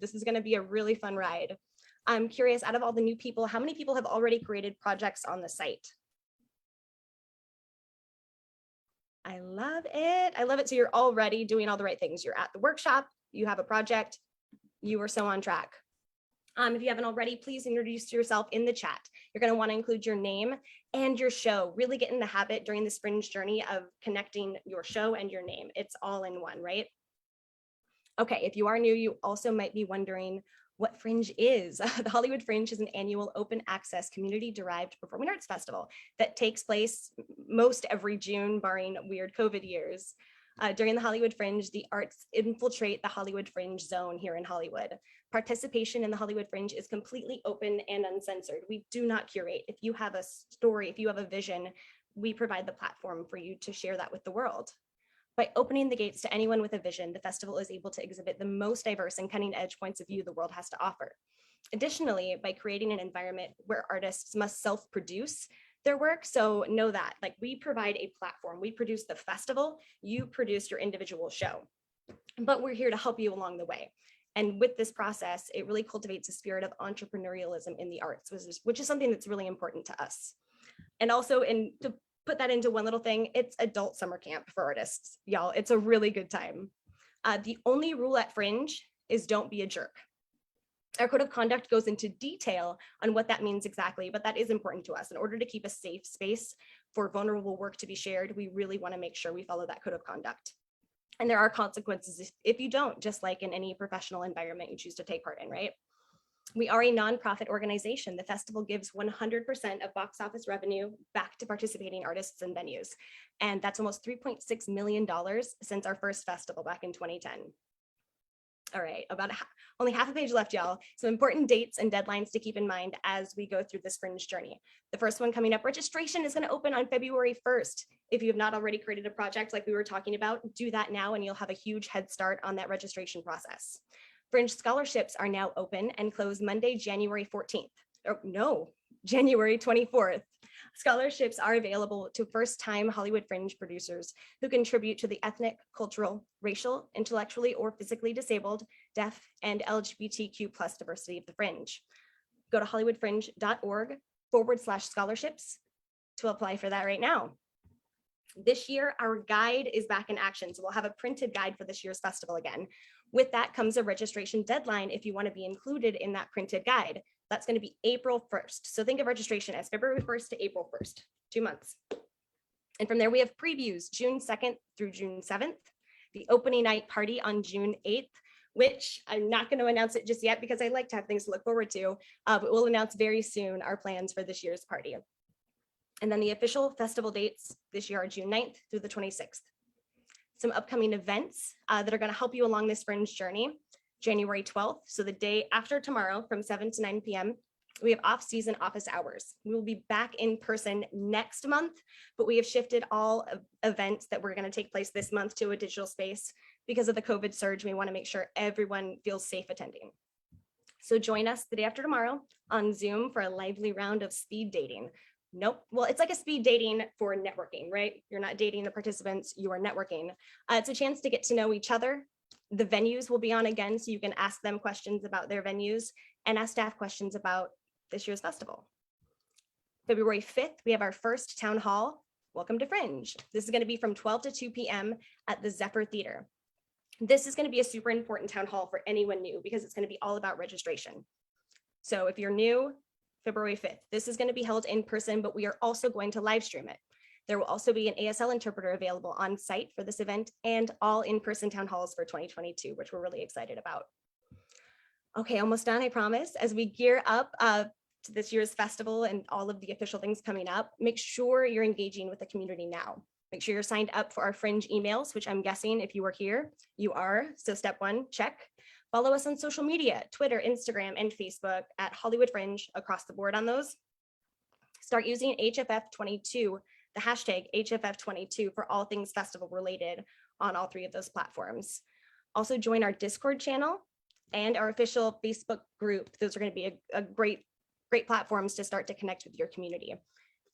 This is going to be a really fun ride. I'm curious, out of all the new people, how many people have already created projects on the site? I love it. I love it. So you're already doing all the right things. You're at the workshop, you have a project, you are so on track. If you haven't already, please introduce yourself in the chat. You're going to want to include your name and your show. Really get in the habit during this Fringe journey of connecting your show and your name. It's all in one, right? Okay, if you are new, you also might be wondering what Fringe is. The Hollywood Fringe is an annual open access community-derived performing arts festival that takes place most every June, barring weird COVID years. During the Hollywood Fringe, the arts infiltrate the Hollywood Fringe zone here in Hollywood. Participation in the Hollywood Fringe is completely open and uncensored. We do not curate. If you have a story, if you have a vision, we provide the platform for you to share that with the world. By opening the gates to anyone with a vision, the festival is able to exhibit the most diverse and cutting edge points of view the world has to offer. Additionally, by creating an environment where artists must self-produce their work, so know that, like, we provide a platform, we produce the festival, you produce your individual show, but we're here to help you along the way. And with this process, it really cultivates a spirit of entrepreneurialism in the arts, which is something that's really important to us. And also, to put that into one little thing, it's adult summer camp for artists, y'all. It's a really good time. The only rule at Fringe is don't be a jerk. Our code of conduct goes into detail on what that means exactly, but that is important to us. In order to keep a safe space for vulnerable work to be shared, we really want to make sure we follow that code of conduct. And there are consequences if you don't, just like in any professional environment you choose to take part in, right? We are a nonprofit organization. The festival gives 100% of box office revenue back to participating artists and venues. And that's almost $3.6 million since our first festival back in 2010. All right, only half a page left, y'all. Some important dates and deadlines to keep in mind as we go through this Fringe journey. The first one coming up, registration is going to open on February 1st. If you have not already created a project like we were talking about, do that now and you'll have a huge head start on that registration process. Fringe scholarships are now open and close Monday, January 14th. Or no, January 24th. Scholarships are available to first-time Hollywood Fringe producers who contribute to the ethnic, cultural, racial, intellectually, or physically disabled, deaf, and LGBTQ+ diversity of the Fringe. Go to hollywoodfringe.org/scholarships to apply for that right now. This year, our guide is back in action, so we'll have a printed guide for this year's festival again. With that comes a registration deadline if you want to be included in that printed guide. That's going to be April 1st. So think of registration as February 1st to April 1st, 2 months. And from there, we have previews June 2nd through June 7th, the opening night party on June 8th, which I'm not going to announce it just yet because I like to have things to look forward to, but we'll announce very soon our plans for this year's party. And then the official festival dates this year are June 9th through the 26th. Some upcoming events that are going to help you along this Fringe journey. January 12th, so the day after tomorrow from 7 to 9 p.m., we have off-season office hours. We will be back in person next month, but we have shifted all events that were going to take place this month to a digital space because of the COVID surge. We want to make sure everyone feels safe attending. So join us the day after tomorrow on Zoom for a lively round of speed dating. Nope. Well, it's like a speed dating for networking, right? You're not dating the participants, you are networking. It's a chance to get to know each other. The venues will be on again, so you can ask them questions about their venues and ask staff questions about this year's festival. February 5th, we have our first town hall. Welcome to Fringe. This is going to be from 12 to 2 p.m. at the Zephyr Theater. This is going to be a super important town hall for anyone new because it's going to be all about registration. So if you're new, February 5th, this is going to be held in person, but we are also going to live stream it. There will also be an ASL interpreter available on site for this event and all in-person town halls for 2022, which we're really excited about. Okay, almost done, I promise. As we gear up to this year's festival and all of the official things coming up, make sure you're engaging with the community now. Make sure you're signed up for our Fringe emails, which I'm guessing if you are here, you are. So step one, check. Follow us on social media, Twitter, Instagram, and Facebook at Hollywood Fringe across the board on those. Start using HFF22, the hashtag HFF22 for all things festival related on all three of those platforms. Also join our Discord channel and our official Facebook group. Those are going to be a great platforms to start to connect with your community.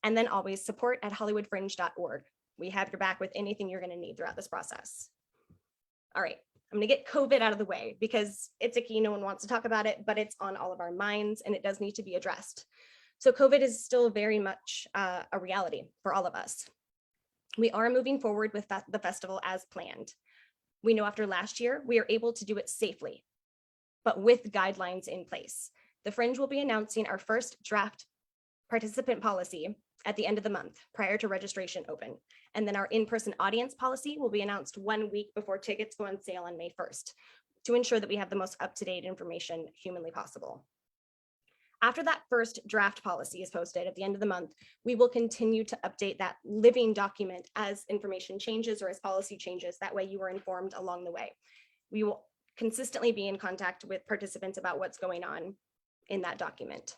And then always support at hollywoodfringe.org. We have your back with anything you're going to need throughout this process. All right, I'm going to get COVID out of the way because it's icky. No one wants to talk about it, but it's on all of our minds and it does need to be addressed. So COVID is still very much a reality for all of us. We are moving forward with the festival as planned. We know after last year, we are able to do it safely, but with guidelines in place. The Fringe will be announcing our first draft participant policy at the end of the month prior to registration open. And then our in-person audience policy will be announced 1 week before tickets go on sale on May 1st to ensure that we have the most up-to-date information humanly possible. After that first draft policy is posted at the end of the month, we will continue to update that living document as information changes or as policy changes. That way you are informed along the way. We will consistently be in contact with participants about what's going on in that document.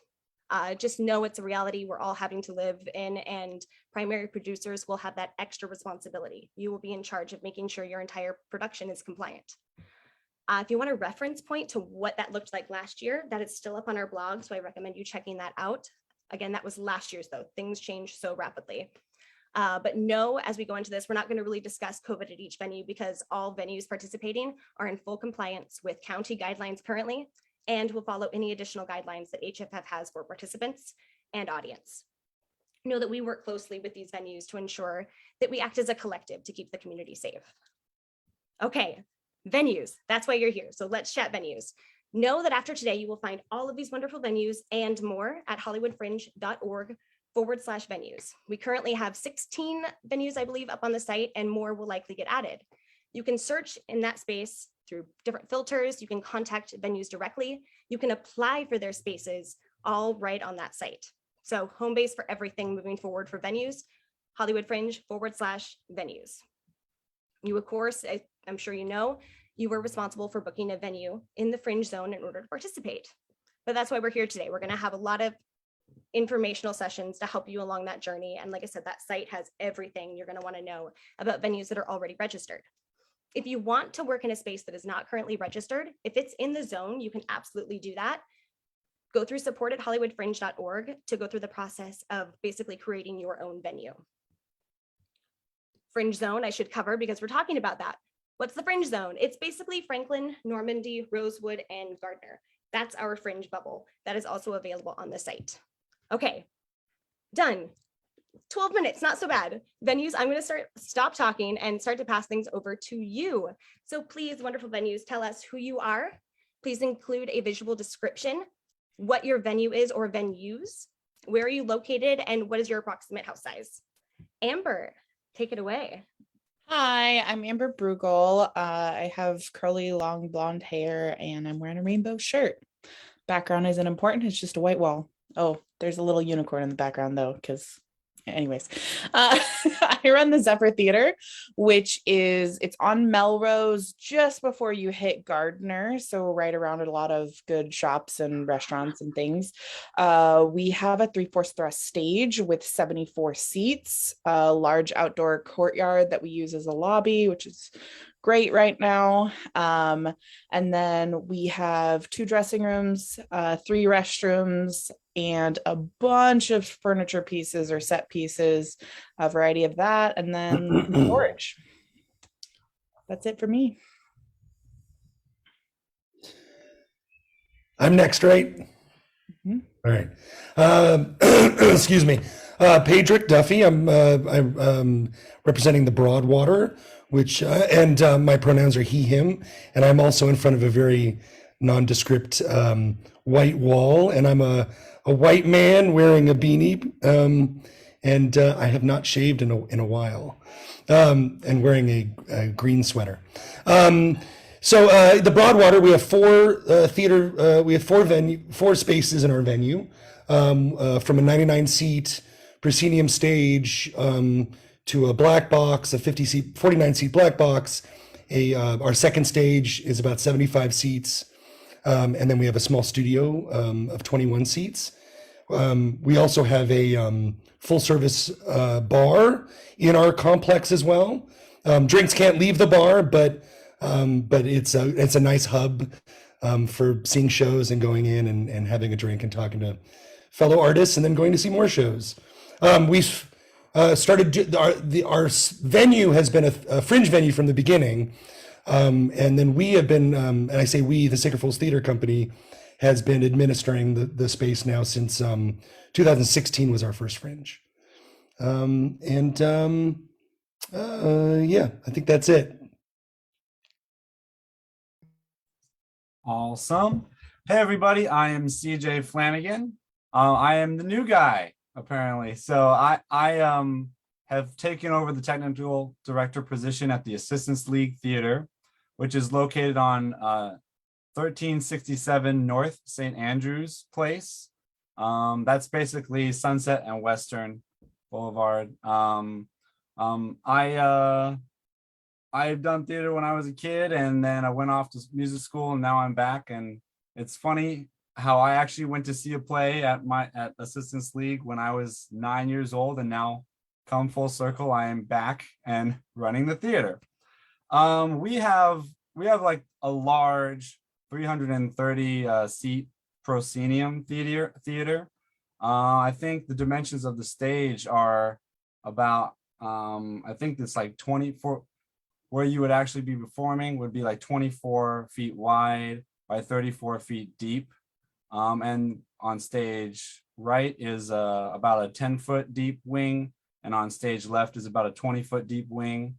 Just know it's a reality we're all having to live in, and primary producers will have that extra responsibility. You will be in charge of making sure your entire production is compliant. If you want a reference point to what that looked like last year, that is still up on our blog, so I recommend you checking that out. Again, that was last year's though. Things change so rapidly. But no, as we go into this, we're not going to really discuss COVID at each venue because all venues participating are in full compliance with county guidelines currently, and will follow any additional guidelines that HFF has for participants and audience. Know that we work closely with these venues to ensure that we act as a collective to keep the community safe. Okay, venues, that's why you're here. So let's chat venues. Know that after today, you will find all of these wonderful venues and more at hollywoodfringe.org/venues. We currently have 16 venues, I believe, up on the site, and more will likely get added. You can search in that space through different filters. You can contact venues directly. You can apply for their spaces all right on that site. So home base for everything moving forward for venues, hollywoodfringe.org/venues. You, of course, I'm sure you know, you were responsible for booking a venue in the Fringe zone in order to participate. But that's why we're here today. We're going to have a lot of informational sessions to help you along that journey. And like I said, that site has everything you're going to want to know about venues that are already registered. If you want to work in a space that is not currently registered, if it's in the zone, you can absolutely do that. Go through support at hollywoodfringe.org to go through the process of basically creating your own venue. Fringe zone, I should cover because we're talking about that. What's the Fringe zone? It's basically Franklin, Normandy, Rosewood, and Gardner. That's our Fringe bubble. That is also available on the site. Okay, done. 12 minutes, not so bad. Venues, I'm going to stop talking and start to pass things over to you. So please, wonderful venues, tell us who you are. Please include a visual description, what your venue is or venues, where are you located, and what is your approximate house size? Amber, take it away. Hi, I'm Amber Brugel. I have curly, long blonde hair, and I'm wearing a rainbow shirt. Background isn't important, it's just a white wall. Oh, there's a little unicorn in the background though, because anyways, I run the Zephyr Theater, it's on Melrose just before you hit Gardner. So right around a lot of good shops and restaurants and things. We have a 3/4 thrust stage with 74 seats, a large outdoor courtyard that we use as a lobby, which is great right now. And then we have 2 dressing rooms, 3 restrooms, and a bunch of furniture pieces or set pieces, a variety of that, and then storage. That's it for me. I'm next, right? Mm-hmm. All right. Excuse me. Pedrick Duffy. I'm representing the Broadwater, which and my pronouns are he, him, and I'm also in front of a very nondescript white wall, and I'm a white man wearing a beanie, and I have not shaved in a while, and wearing a green sweater. So the Broadwater, we have 4 theater, we have 4 spaces in our venue, from a 99 seat proscenium stage to a black box, a 49 seat black box. Our second stage is about 75 seats. And then we have a small studio of 21 seats. We also have a full service bar in our complex as well. Drinks can't leave the bar, but it's a nice hub for seeing shows and going in and having a drink and talking to fellow artists and then going to see more shows. We've started our venue has been a Fringe venue from the beginning. And then we have been, and I say we, the Sacred Fools Theater Company, has been administering the space now since 2016 was our first Fringe. Yeah, I think that's it. Awesome. Hey, everybody. I am CJ Flanagan. I am the new guy, apparently. So I have taken over the technical director position at the Assistance League Theater, which is located on 1367 North St. Andrews Place. That's basically Sunset and Western Boulevard. I've done theater when I was a kid, and then I went off to music school, and now I'm back. And it's funny how I actually went to see a play at Assistance League when I was 9 years old, and now come full circle, I am back and running the theater. We have like a large 330 seat proscenium theater. I think the dimensions of the stage are about I think it's like 24, where you would actually be performing would be like 24 feet wide by 34 feet deep. And on stage right is about a 10-foot deep wing, and on stage left is about a 20-foot deep wing.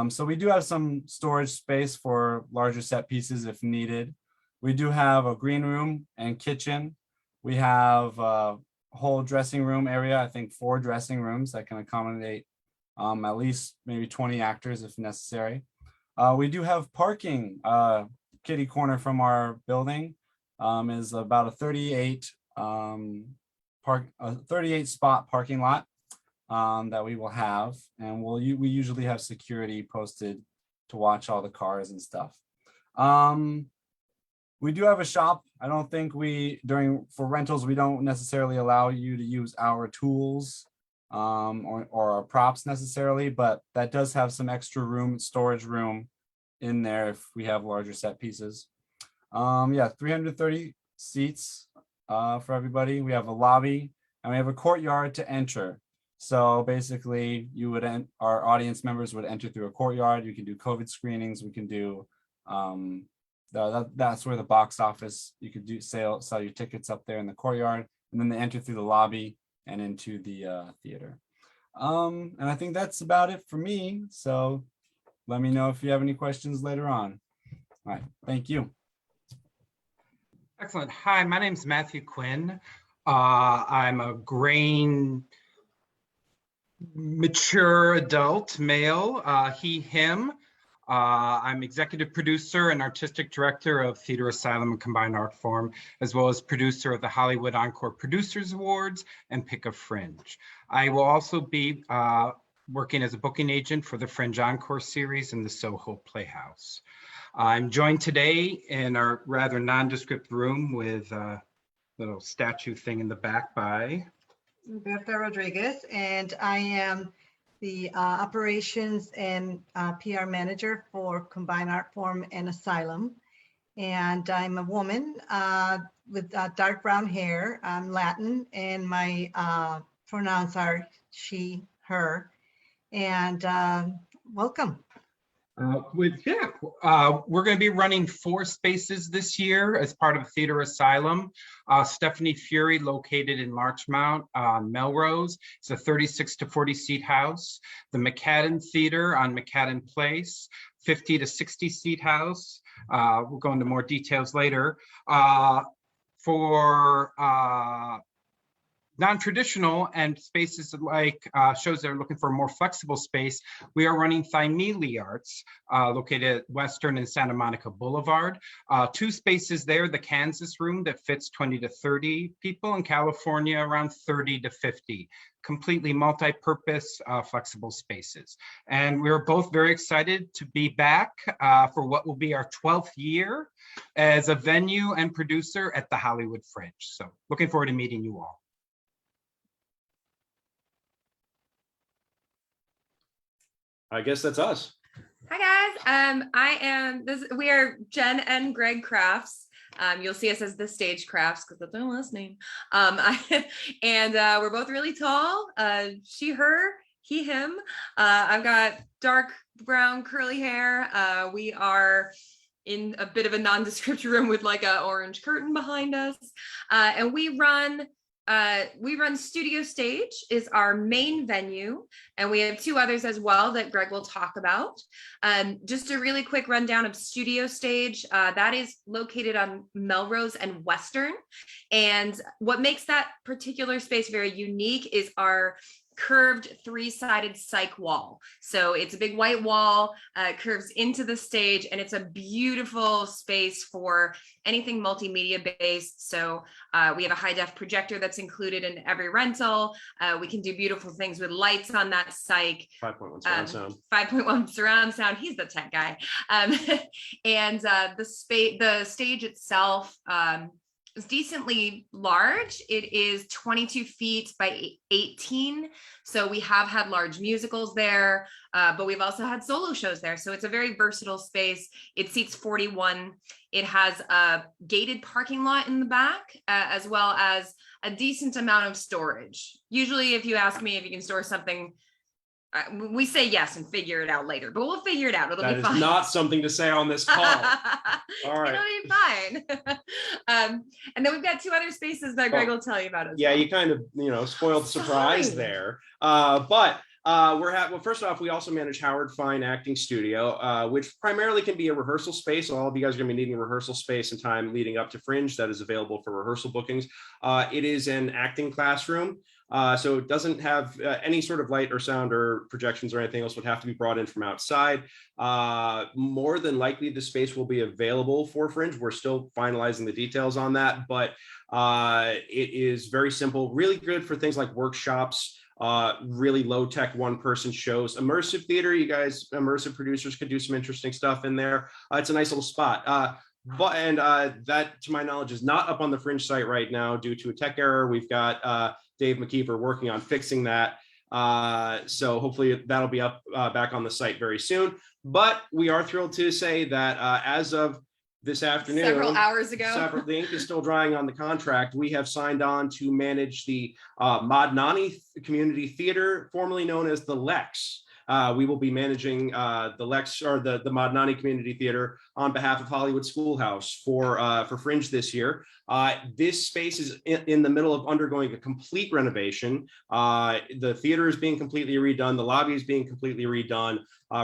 So we do have some storage space for larger set pieces if needed. We do have a green room and kitchen. We have a whole dressing room area, I think 4 dressing rooms that can accommodate at least maybe 20 actors if necessary. We do have parking. Kitty corner from our building is about a 38 spot parking lot that we will have, and we usually have security posted to watch all the cars and stuff. We do have a shop. I don't think for rentals, we don't necessarily allow you to use our tools or our props necessarily, but that does have some extra storage room in there if we have larger set pieces. Yeah, 330 seats for everybody. We have a lobby and we have a courtyard to enter. So basically our audience members would enter through a courtyard. You can do COVID screenings. We can do, that's where the box office, you could sell your tickets up there in the courtyard, and then they enter through the lobby and into the theater. And I think that's about it for me. So let me know if you have any questions later on. All right, thank you. Excellent. Hi, my name is Matthew Quinn. I'm a grown, mature adult male, he, him. I'm executive producer and artistic director of Theater Asylum and Combined Art Form, as well as producer of the Hollywood Encore Producers Awards and Pick a Fringe. I will also be working as a booking agent for the Fringe Encore series in the Soho Playhouse. I'm joined today in our rather nondescript room with a little statue thing in the back by Bertha Rodriguez, and I am the operations and PR manager for Combined Art Form and Asylum. And I'm a woman with dark brown hair. I'm Latin, and my pronouns are she, her. And welcome. We're going to be running 4 spaces this year as part of Theater Asylum. Stephanie Fury, located in Larchmont on Melrose. It's a 36 to 40 seat house. The McCadden Theater on McCadden Place, 50 to 60 seat house. We'll go into more details later. For non-traditional and spaces like shows that are looking for a more flexible space, we are running Thymele Arts, located at Western and Santa Monica Boulevard. 2 spaces there, the Kansas room that fits 20 to 30 people, in California around 30 to 50. Completely multi-purpose, flexible spaces. And we're both very excited to be back for what will be our 12th year as a venue and producer at the Hollywood Fringe. So looking forward to meeting you all. I guess that's us. Hi guys. We are Jen and Greg Crafts. You'll see us as the Stage Crafts because that's our last name. And we're both really tall. She, her. he, him. I've got dark brown curly hair. We are in a bit of a nondescript room with like a orange curtain behind us. And we run Studio Stage is our main venue, and we have two others as well that Greg will talk about. Just a really quick rundown of Studio Stage. That is located on Melrose and Western. And what makes that particular space very unique is our curved three-sided cyc wall. So it's a big white wall, curves into the stage, and it's a beautiful space for anything multimedia based. So we have a high def projector that's included in every rental. We can do beautiful things with lights on that cyc. 5.1 surround sound. 5.1 surround sound. He's the tech guy. And the stage itself is decently large. It is 22 feet by 18. So we have had large musicals there, but we've also had solo shows there. So it's a very versatile space. It seats 41. It has a gated parking lot in the back, as well as a decent amount of storage. Usually if you ask me if you can store something, we say yes and figure it out later, but we'll figure it out. It'll That be is fine. not something to say on this call. All right. It'll be fine. And then we've got two other spaces that Greg will tell you about as Yeah, well. you kind of, spoiled the surprise Fine. there. Well, first off, we also manage Howard Fine Acting Studio, which primarily can be a rehearsal space. So all of you guys are going to be needing a rehearsal space and time leading up to Fringe that is available for rehearsal bookings. It is an acting classroom. So it doesn't have any sort of light or sound or projections or anything else would have to be brought in from outside. More than likely, the space will be available for Fringe. We're still finalizing the details on that, but it is very simple, really good for things like workshops, really low tech one-person shows, immersive theater. You guys, immersive producers, could do some interesting stuff in there. It's a nice little spot. That, to my knowledge, is not up on the Fringe site right now due to a tech error. We've got Dave McKeever working on fixing that. So hopefully that'll be up back on the site very soon. But we are thrilled to say that as of this afternoon, Several hours ago. the ink is still drying on the contract. We have signed on to manage the Madnani Community Theater, formerly known as the Lex. We will be managing the Lex, or the Madnani Community Theater, on behalf of Hollywood Schoolhouse for Fringe this year. This space is in the middle of undergoing a complete renovation. The theater is being completely redone. The lobby is being completely redone.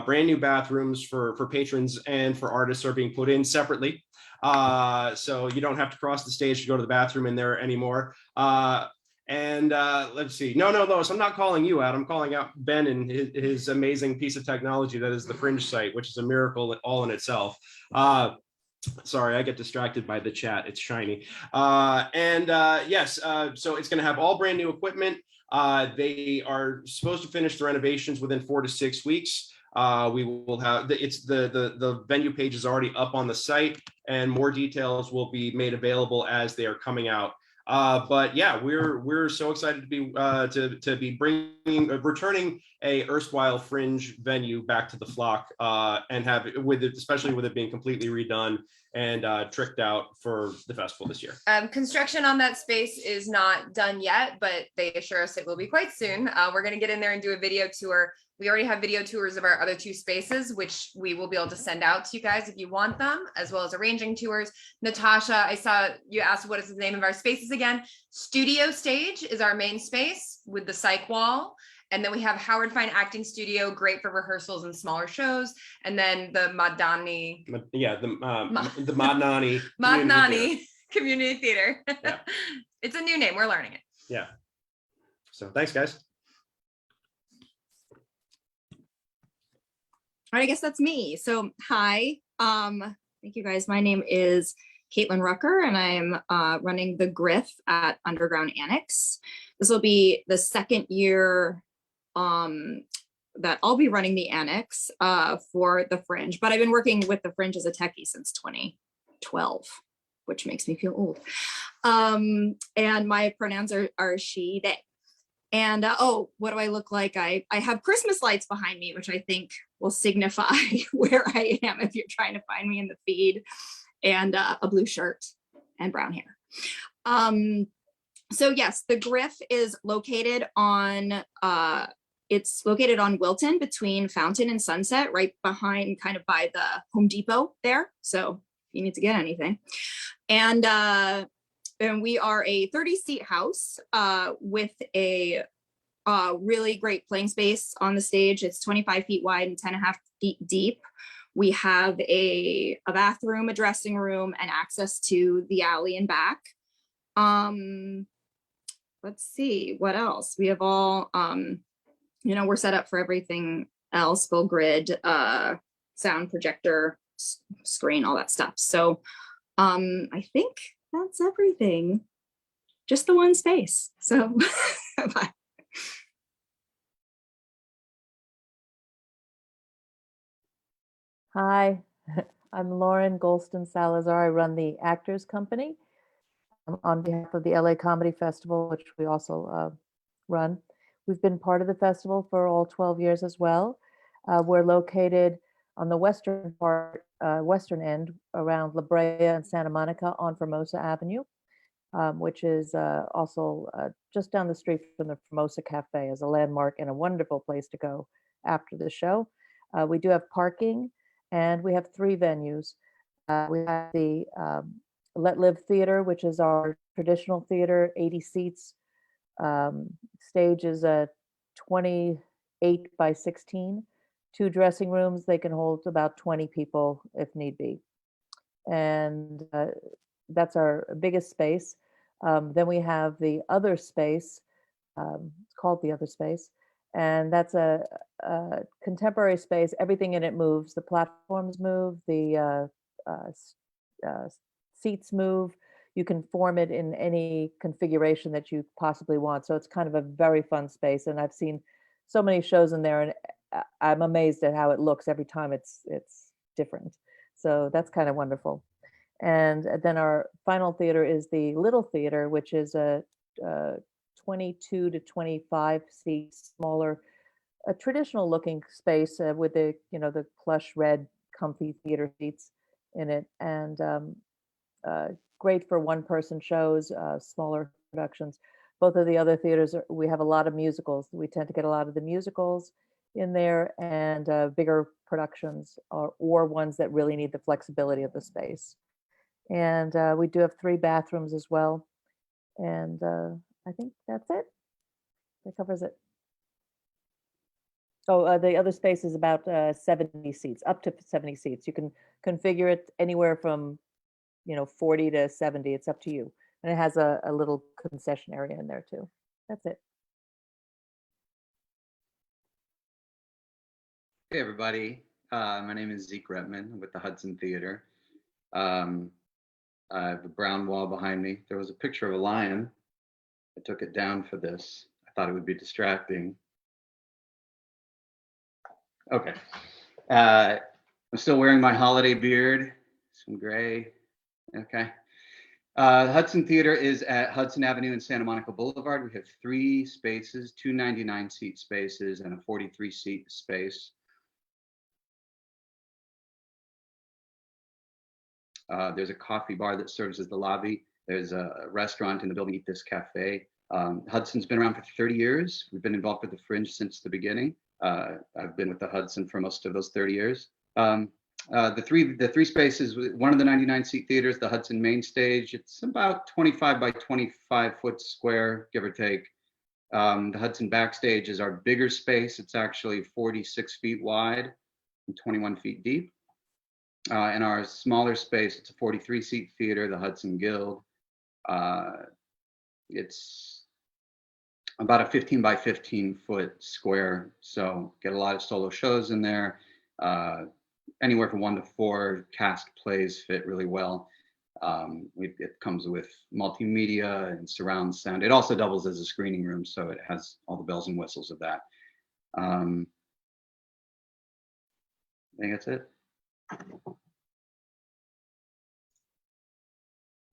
Brand new bathrooms for patrons and for artists are being put in separately. So you don't have to cross the stage to go to the bathroom in there anymore. Let's see. No, Lois, I'm not calling you out. I'm calling out Ben and his amazing piece of technology that is the Fringe site, which is a miracle all in itself. Sorry, I get distracted by the chat. It's shiny. Yes, so it's going to have all brand new equipment. They are supposed to finish the renovations within 4 to 6 weeks. We will have the venue page is already up on the site, and more details will be made available as they are coming out. But yeah, we're so excited to be returning a erstwhile Fringe venue back to the Flock, and have it especially with it being completely redone and tricked out for the festival this year. Construction on that space is not done yet, but they assure us it will be quite soon. We're going to get in there and do a video tour. We already have video tours of our other two spaces, which we will be able to send out to you guys if you want them, as well as arranging tours. Natasha, I saw you asked what is the name of our spaces again. Studio Stage is our main space with the cyc wall. And then we have Howard Fine Acting Studio, great for rehearsals and smaller shows. And then the Madani. Yeah, the Madnani. Madnani Community Theater. Yeah. It's a new name. We're learning it. Yeah. So thanks, guys. All right, I guess that's me. So hi, thank you guys. My name is Caitlin Rucker, and I'm running the Griff at Underground Annex. This will be the second year that I'll be running the Annex for the Fringe, but I've been working with the Fringe as a techie since 2012, which makes me feel old. And my pronouns are she, they. And oh, what do I look like? I have Christmas lights behind me, which I think will signify where I am if you're trying to find me in the feed, and a blue shirt and brown hair. So yes, the Griff is located on It's located on Wilton between Fountain and Sunset, right behind, kind of by the Home Depot there. So if you need to get anything. And we are a 30-seat house with a really great playing space on the stage. It's 25 feet wide and 10.5 feet deep. We have a bathroom, a dressing room, and access to the alley and back. Let's see, what else? We have all, we're set up for everything else, full grid, sound projector, screen, all that stuff. So I think that's everything. Just the one space. So bye. Hi, I'm Lauren Golston Salazar. I run the Actors Company on behalf of the LA Comedy Festival, which we also run. We've been part of the festival for all 12 years as well. We're located on the western part, western end around La Brea and Santa Monica on Formosa Avenue, which is also just down the street from the Formosa Cafe as a landmark and a wonderful place to go after the show. We do have parking. And we have 3 venues. We have the Let Live Theater, which is our traditional theater, 80 seats. Stage is 28 by 16. 2 dressing rooms, they can hold about 20 people if need be. And that's our biggest space. Then we have the other space, it's called the other space. And that's a contemporary space. Everything in it moves. The platforms move, the seats move. You can form it in any configuration that you possibly want. So it's kind of a very fun space. And I've seen so many shows in there, and I'm amazed at how it looks every time it's different. So that's kind of wonderful. And then our final theater is the Little Theater, which is a 22 to 25 seats, smaller, a traditional looking space with the, the plush red comfy theater seats in it, and great for 1-person shows, smaller productions. Both of the other theaters, we have a lot of musicals. We tend to get a lot of the musicals in there, and bigger productions or ones that really need the flexibility of the space. And we do have 3 bathrooms as well. And I think that's it. That covers it. Oh, the other space is about 70 seats, up to 70 seats. You can configure it anywhere from, 40 to 70. It's up to you. And it has a little concession area in there too. That's it. Hey, everybody. My name is Zeke Retman with the Hudson Theater. I have a brown wall behind me. There was a picture of a lion. I took it down for this. I thought it would be distracting. Okay. I'm still wearing my holiday beard, some gray. Okay. The Hudson Theater is at Hudson Avenue and Santa Monica Boulevard. We have 3 spaces, 2 99-seat spaces and a 43-seat space. There's a coffee bar that serves as the lobby. There's a restaurant in the building, Eat This Cafe. Hudson's been around for 30 years. We've been involved with the Fringe since the beginning. I've been with the Hudson for most of those 30 years. The three spaces, one of the 99-seat theaters, the Hudson main stage, it's about 25 by 25 foot square, give or take. The Hudson backstage is our bigger space. It's actually 46 feet wide and 21 feet deep. And our smaller space, it's a 43-seat theater, the Hudson Guild. It's about a 15 by 15 foot square. So get a lot of solo shows in there. Anywhere from 1 to 4 cast plays fit really well. It comes with multimedia and surround sound. It also doubles as a screening room, so it has all the bells and whistles of that. I think that's it.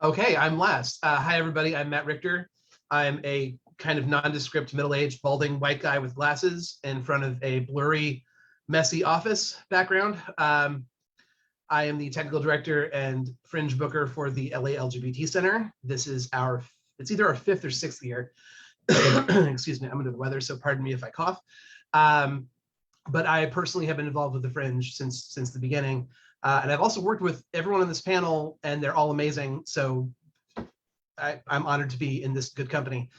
Okay, I'm last. Hi, everybody. I'm Matt Richter. I'm a kind of nondescript, middle-aged, balding white guy with glasses in front of a blurry, messy office background. I am the technical director and fringe booker for the LA LGBT Center. This is it's either our 5th or 6th year. Excuse me, I'm under the weather, so pardon me if I cough. But I personally have been involved with the Fringe since the beginning. And I've also worked with everyone on this panel, and they're all amazing. So I'm honored to be in this good company.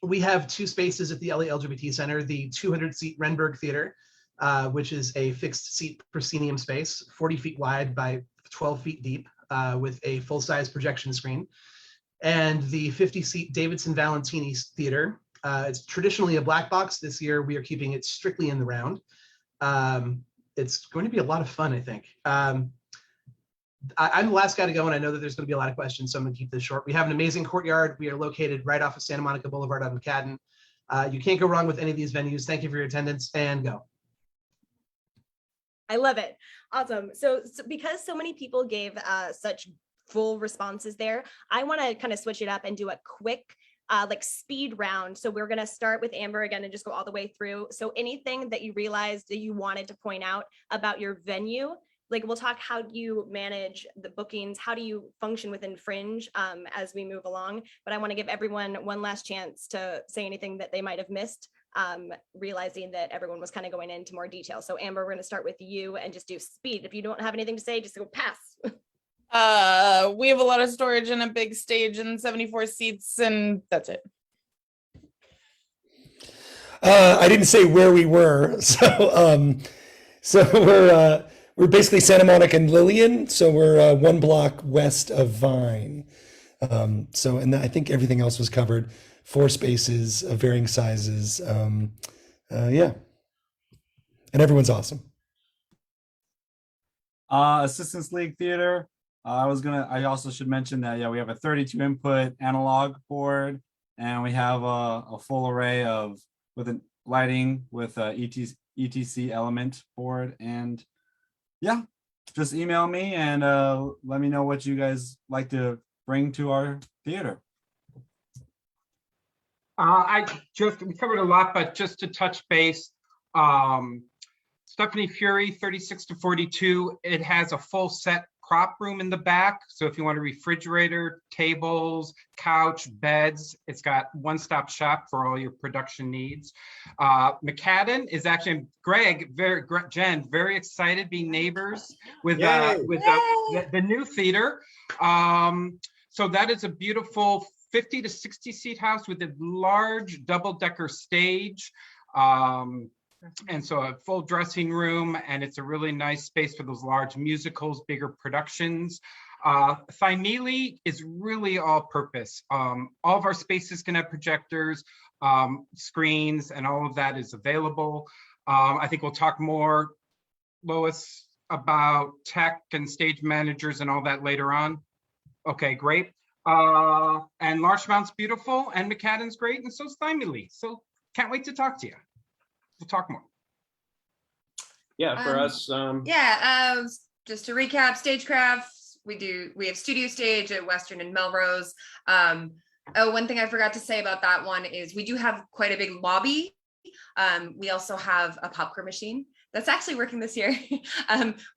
We have 2 spaces at the LA LGBT Center, the 200-seat Renberg Theater, which is a fixed seat proscenium space, 40 feet wide by 12 feet deep, with a full-size projection screen. And the 50-seat Davidson Valentini Theater. It's traditionally a black box. This year, we are keeping it strictly in the round. It's going to be a lot of fun, I think. I'm the last guy to go, and I know that there's going to be a lot of questions, so I'm going to keep this short. We have an amazing courtyard. We are located right off of Santa Monica Boulevard on McCadden. You can't go wrong with any of these venues. Thank you for your attendance, and go. I love it. Awesome. So because so many people gave such full responses there, I want to kind of switch it up and do a quick like speed round. So we're going to start with Amber again and just go all the way through. So anything that you realized that you wanted to point out about your venue, like we'll talk how do you manage the bookings, how do you function within Fringe as we move along. But I want to give everyone one last chance to say anything that they might have missed, realizing that everyone was kind of going into more detail. So Amber, we're going to start with you and just do speed. If you don't have anything to say, just go pass. We have a lot of storage and a big stage and 74 seats, and that's it. I didn't say where we were, so we're basically Santa Monica and Lillian, so we're 1 block west of Vine. And I think everything else was covered. 4 spaces of varying sizes. Yeah, and everyone's awesome. Assistance League Theater. I also should mention that, yeah, we have a 32 input analog board, and we have a full array with lighting with a ETC element board. And yeah, just email me and let me know what you guys like to bring to our theater. We covered a lot, but just to touch base, Stephanie Fury, 36 to 42, it has a full set prop room in the back. So if you want a refrigerator, tables, couch, beds, it's got one-stop shop for all your production needs. McCadden is actually, Jen, very excited being neighbors with the new theater. So that is a beautiful 50 to 60 seat house with a large double-decker stage. And so a full dressing room, and it's a really nice space for those large musicals, bigger productions. Thymele is really all purpose. All of our spaces can have projectors, screens, and all of that is available. I think we'll talk more, Lois, about tech and stage managers and all that later on. Okay, great. And Larchmount's beautiful, and McCadden's great, and so's Thymele. So can't wait to talk to you. We'll talk more. Yeah, for us. Just to recap, Stagecraft, we have Studio Stage at Western and Melrose. One thing I forgot to say about that one is we do have quite a big lobby. We also have a popcorn machine that's actually working this year.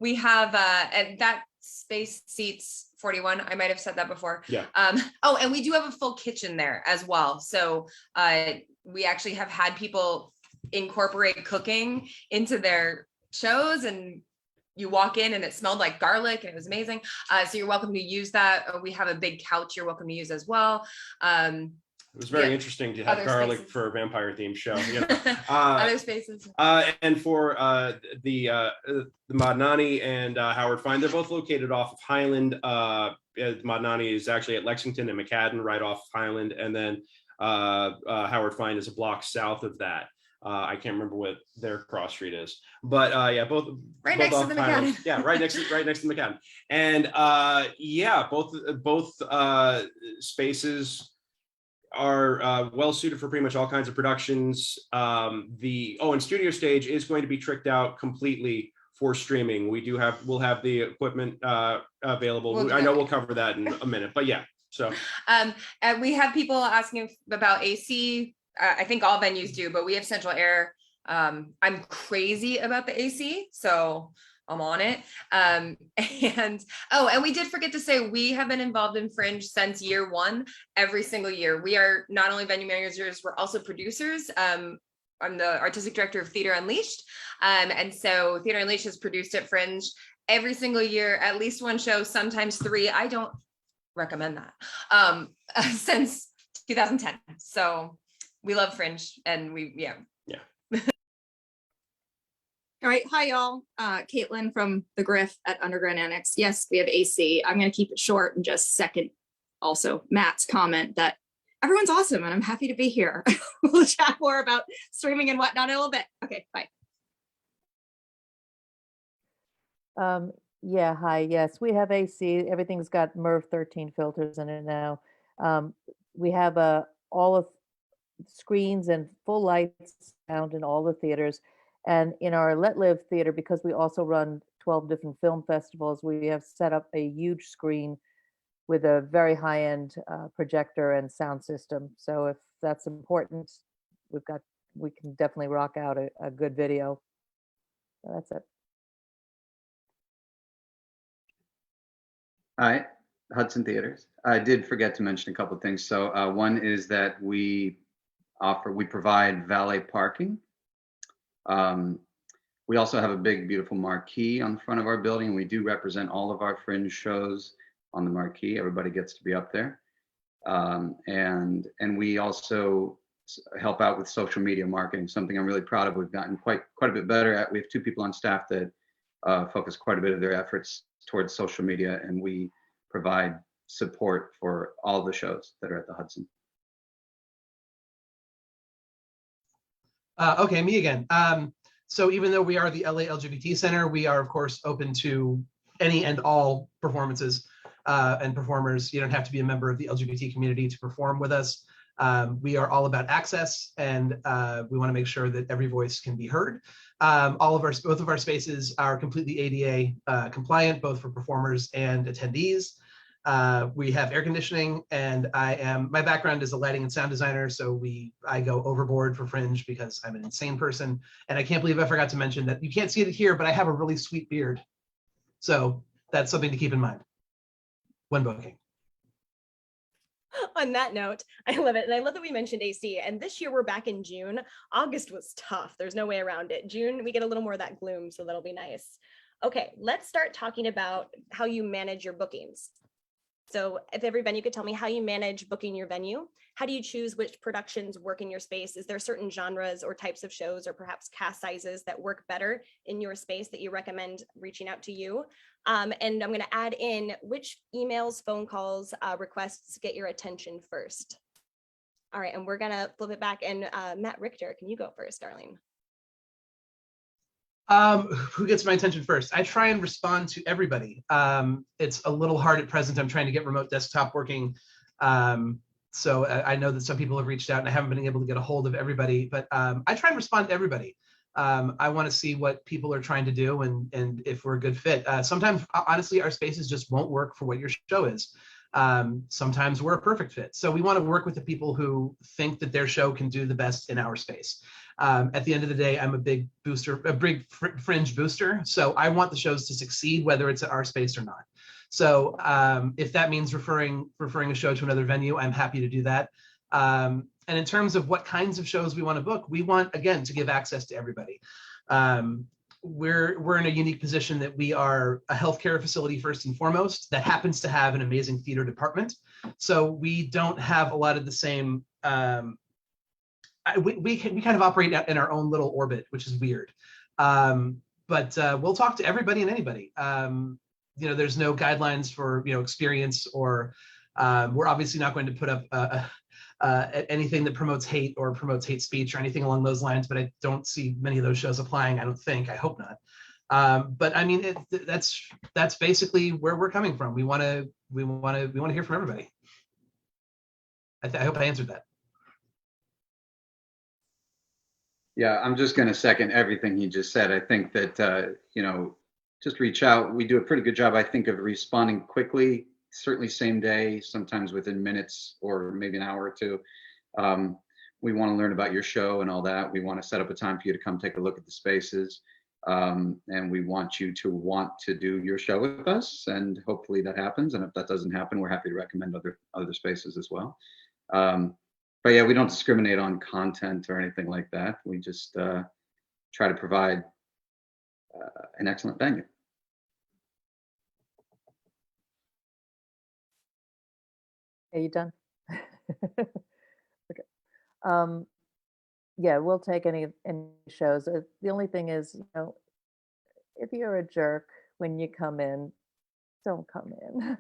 We have and that space seats 41. I might have said that before. Yeah. And we do have a full kitchen there as well. So we actually have had people incorporate cooking into their shows, and you walk in and it smelled like garlic and it was amazing. So you're welcome to use that. We have a big couch you're welcome to use as well. It was very interesting to have Other garlic spaces. for a vampire themed show. You know? Other spaces. And for the Madnani and Howard Fine, they're both located off of Highland. Madnani is actually at Lexington and McCadden, right off Highland, and then Howard Fine is a block south of that. I can't remember what their cross street is, but yeah, both next to the Highland. McCadden. Yeah, right next to the McCadden. And yeah, both spaces are well suited for pretty much all kinds of productions. And Studio Stage is going to be tricked out completely for streaming. We'll have the equipment available. I know we'll cover that in a minute, but yeah. So and we have people asking about AC. I think all venues do, but we have central air. I'm crazy about the AC, so I'm on it. And we did forget to say, we have been involved in Fringe since year one, every single year. We are not only venue managers, we're also producers. I'm the artistic director of Theater Unleashed. And so Theater Unleashed has produced at Fringe every single year, at least one show, sometimes 3. I don't recommend that, since 2010. So we love Fringe, and yeah. All right, hi y'all. Caitlin from the Griff at Underground Annex. Yes, we have AC. I'm gonna keep it short and just second also Matt's comment that everyone's awesome and I'm happy to be here. We'll chat more about streaming and whatnot in a little bit. Okay, bye. Yeah, hi. Yes, we have AC. Everything's got MERV 13 filters in it now. We have all of screens and full lights sound in all the theaters. And in our Let Live theater, because we also run 12 different film festivals, we have set up a huge screen with a very high-end projector and sound system. So if that's important, we can definitely rock out a good video. So that's it. Hi, Hudson Theaters. I did forget to mention a couple of things. So one is that we provide valet parking. We also have a big, beautiful marquee on the front of our building. We do represent all of our Fringe shows on the marquee. Everybody gets to be up there. And we also help out with social media marketing, something I'm really proud of. We've gotten quite a bit better at. We have 2 people on staff that focus quite a bit of their efforts towards social media, and we provide support for all the shows that are at the Hudson. Okay, me again. So even though we are the LA LGBT Center, we are of course open to any and all performances and performers. You don't have to be a member of the LGBT community to perform with us. We are all about access, and we want to make sure that every voice can be heard. Both of our spaces are completely ADA compliant, both for performers and attendees. We have air conditioning, and my background is a lighting and sound designer, so I go overboard for Fringe because I'm an insane person. And I can't believe I forgot to mention that you can't see it here, but I have a really sweet beard. So that's something to keep in mind when booking. On that note, I love it. And I love that we mentioned AC. And this year we're back in June. August was tough. There's no way around it. June, we get a little more of that gloom, so that'll be nice. Okay, let's start talking about how you manage your bookings. So if every venue could tell me how you manage booking your venue, how do you choose which productions work in your space? Is there certain genres or types of shows or perhaps cast sizes that work better in your space that you recommend reaching out to you? And I'm going to add in which emails, phone calls, requests get your attention first. All right, and we're going to flip it back. And Matt Richter, can you go first, darling? Who gets my attention first? I try and respond to everybody. It's a little hard at present. I'm trying to get remote desktop working. So I know that some people have reached out and I haven't been able to get a hold of everybody, but I try and respond to everybody. I want to see what people are trying to do and if we're a good fit. Sometimes, honestly, our spaces just won't work for what your show is. Sometimes we're a perfect fit. So we want to work with the people who think that their show can do the best in our space. At the end of the day, I'm a big Fringe booster. So I want the shows to succeed, whether it's at our space or not. So if that means referring a show to another venue, I'm happy to do that. And in terms of what kinds of shows we want to book, we want, again, to give access to everybody. We're in a unique position that we are a healthcare facility first and foremost that happens to have an amazing theater department. So we don't have a lot of the same, we kind of operate in our own little orbit, which is weird. But we'll talk to everybody and anybody. There's no guidelines for, experience or we're obviously not going to put up anything that promotes hate or promotes hate speech or anything along those lines, but I don't see many of those shows applying. I don't think, I hope not. But I mean, that's basically where we're coming from. We want to hear from everybody. I hope I answered that. Yeah, I'm just going to second everything he just said. I think that, just reach out. We do a pretty good job, I think, of responding quickly, certainly same day, sometimes within minutes or maybe an hour or two. We want to learn about your show and all that. We want to set up a time for you to come take a look at the spaces. And we want you to want to do your show with us. And hopefully that happens. And if that doesn't happen, we're happy to recommend other spaces as well. But yeah, we don't discriminate on content or anything like that. We just try to provide an excellent venue. Are you done? Okay. Yeah, we'll take any shows. The only thing is, if you're a jerk when you come in, don't come in.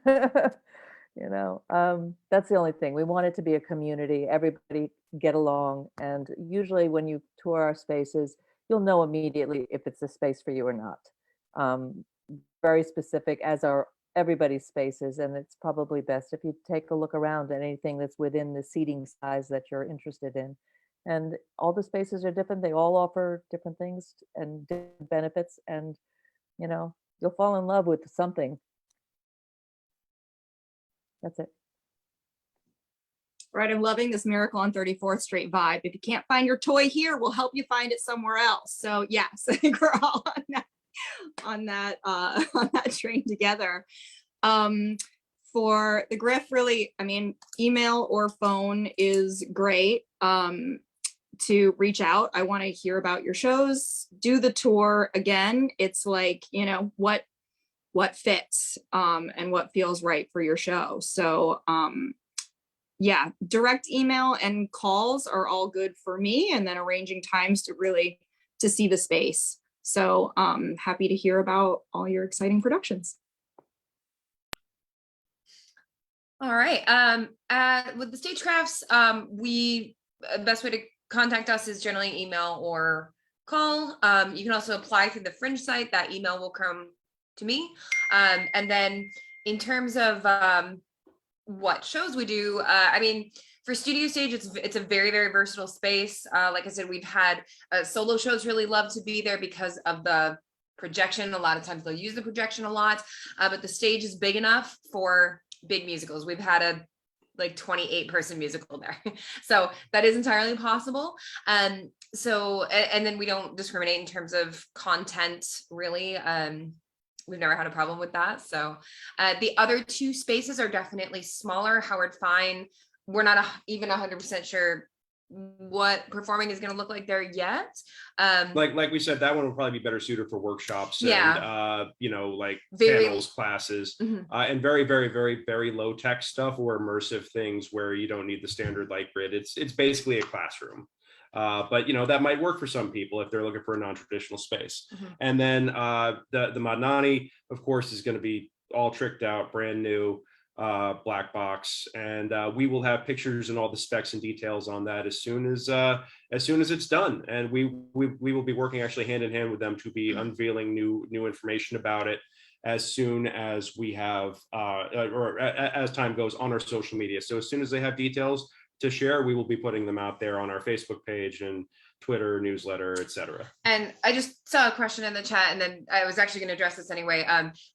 That's the only thing. We want it to be a community, everybody get along. And usually when you tour our spaces, you'll know immediately if it's a space for you or not. Very specific, as are everybody's spaces. And it's probably best if you take a look around at anything that's within the seating size that you're interested in. And all the spaces are different. They all offer different things and different benefits. And, you'll fall in love with something. That's it. Right, I'm loving this Miracle on 34th Street vibe. If you can't find your toy here, we'll help you find it somewhere else. So yes, I think we're all on that train together. For the Griff, really, email or phone is great to reach out. I want to hear about your shows, do the tour. Again, it's like, what fits and what feels right for your show. So yeah, direct email and calls are all good for me, and then arranging times to see the space. So happy to hear about all your exciting productions. All right. With the Stagecrafts, best way to contact us is generally email or call. You can also apply through the Fringe site. That email will come to me. And then in terms of what shows we do, for Studio Stage, it's a very, very versatile space. Like I said, we've had solo shows really love to be there because of the projection. A lot of times they'll use the projection a lot, but the stage is big enough for big musicals. We've had a 28-person musical there. So that is entirely possible. And then we don't discriminate in terms of content, really. We've never had a problem with that. So the other two spaces are definitely smaller. Howard Fine, we're not even 100% sure what performing is going to look like there yet. Like we said, that one will probably be better suited for workshops and very panels, classes, Mhm. And very, very, very, very low tech stuff or immersive things where you don't need the standard light grid. It's basically a classroom. But that might work for some people if they're looking for a non-traditional space. Mhm. And then the Madnani, of course, is going to be all tricked out, brand new, black box, and we will have pictures and all the specs and details on that as soon as it's done. And we will be working actually hand in hand with them to be unveiling new information about it as soon as we have or as time goes on our social media. So as soon as they have details to share, we will be putting them out there on our Facebook page and Twitter, newsletter, etc. And I just saw a question in the chat, and then I was actually going to address this anyway.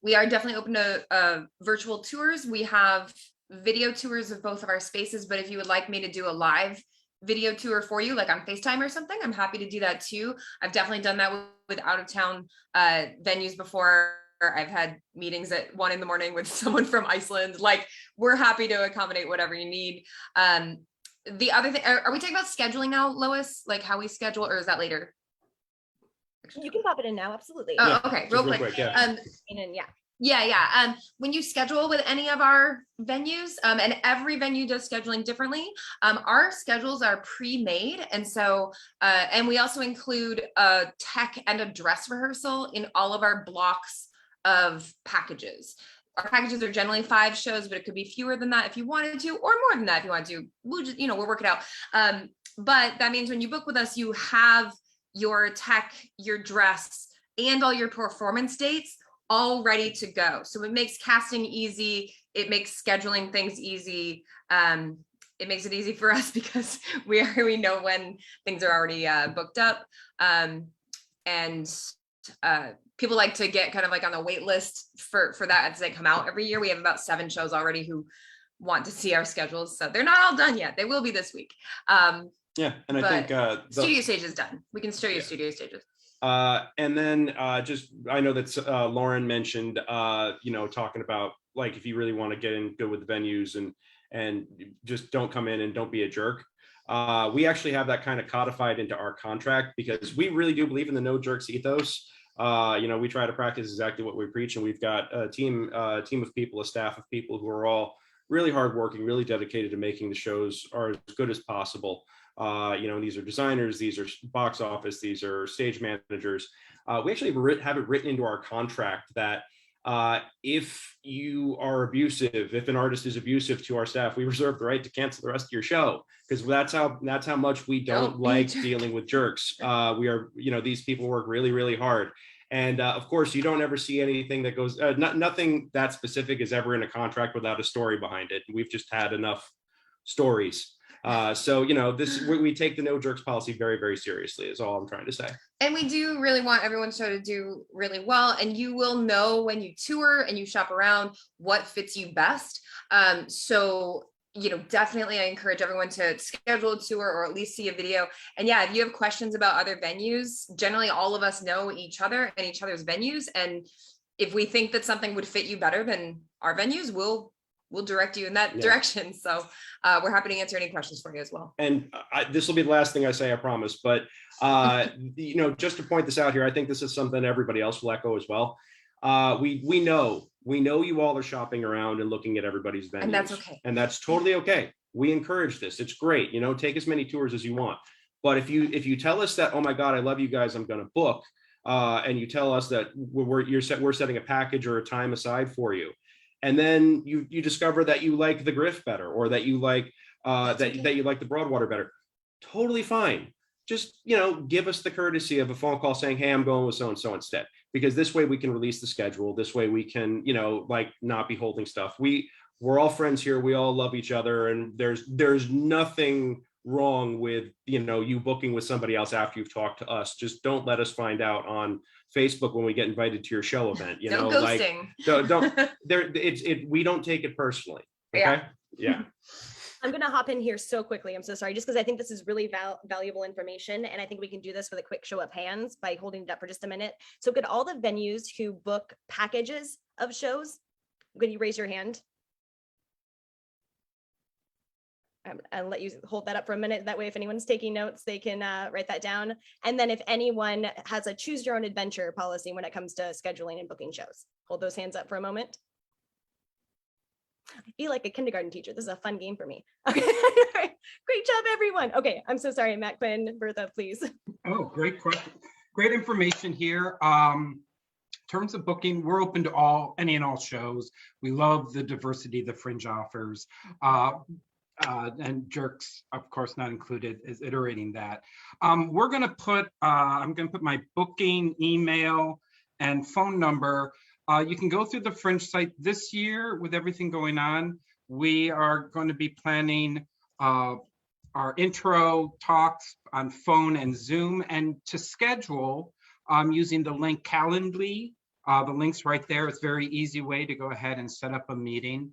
We are definitely open to virtual tours. We have video tours of both of our spaces, but if you would like me to do a live video tour for you, like on FaceTime or something, I'm happy to do that too. I've definitely done that with out of town venues before. I've had meetings at 1 a.m. with someone from Iceland. Like, we're happy to accommodate whatever you need. The other thing, are we talking about scheduling now, Lois? Like how we schedule, or is that later? You can pop it in now, absolutely. Oh, okay, real quick. Yeah. Yeah. When you schedule with any of our venues, and every venue does scheduling differently, our schedules are pre-made. And so, and we also include a tech and a dress rehearsal in all of our blocks of packages. Our packages are generally 5 shows, but it could be fewer than that if you wanted to, or more than that if you want to. We'll just, we'll work it out. But that means when you book with us, you have your tech, your dress, and all your performance dates all ready to go. So it makes casting easy. It makes scheduling things easy. It makes it easy for us because we know when things are already booked up. People like to get kind of like on the wait list for that as they come out every year. We have about 7 shows already who want to see our schedules. So they're not all done yet. They will be this week. Yeah, and I think Studio Stage is done. We can show you Studio Stages. And then just, I know that Lauren mentioned, talking about like, if you really want to get in good with the venues and just don't come in and don't be a jerk. We actually have that kind of codified into our contract because we really do believe in the no jerks ethos. We try to practice exactly what we preach, and we've got a team of people, a staff of people who are all really hardworking, really dedicated to making the shows are as good as possible. These are designers, these are box office, these are stage managers. We actually have it written into our contract that if you are abusive, if an artist is abusive to our staff, we reserve the right to cancel the rest of your show, because that's how much we don't like dealing with jerks. These people work really, really hard. And of course, you don't ever see anything that goes, nothing that specific is ever in a contract without a story behind it. We've just had enough stories. We take the no jerks policy very, very seriously is all I'm trying to say. And we do really want everyone's show to do really well. And you will know when you tour and you shop around what fits you best. Definitely I encourage everyone to schedule a tour or at least see a video. And yeah, if you have questions about other venues, generally all of us know each other and each other's venues. And if we think that something would fit you better than our venues, we'll direct you in that direction. So we're happy to answer any questions for you as well. And this will be the last thing I say, I promise. But, just to point this out here, I think this is something everybody else will echo as well. We know you all are shopping around and looking at everybody's venues. And that's okay. And that's totally okay. We encourage this. It's great. Take as many tours as you want. But if you tell us that, oh my God, I love you guys, I'm going to book, and you tell us that we're setting a package or a time aside for you, and then you discover that you like the Griff better, or that you like that you like the Broadwater better, totally fine. Just give us the courtesy of a phone call saying, hey, I'm going with so and so instead, because this way we can release the schedule. This way we can not be holding stuff. We're all friends here. We all love each other, and there's nothing wrong with you booking with somebody else after you've talked to us. Just don't let us find out on Facebook when we get invited to your show event. No ghosting. We don't take it personally. Okay. Yeah. I'm going to hop in here so quickly. I'm so sorry, just because I think this is really valuable information. And I think we can do this with a quick show of hands by holding it up for just a minute. So could all the venues who book packages of shows, could you raise your hand? I'll let you hold that up for a minute. That way, if anyone's taking notes, they can write that down. And then if anyone has a choose your own adventure policy when it comes to scheduling and booking shows, hold those hands up for a moment. I feel like a kindergarten teacher. This is a fun game for me. Okay. Great job, everyone. Okay, I'm so sorry, Matt, Quinn, Bertha, please. Oh, great question. Great information here. In terms of booking, we're open to any and all shows. We love the diversity the Fringe offers. And jerks, of course, not included, is iterating that. I'm going to put my booking email and phone number. You can go through the Fringe site this year with everything going on. We are going to be planning our intro talks on phone and Zoom, and to schedule using the link Calendly. The link's right there. It's a very easy way to go ahead and set up a meeting.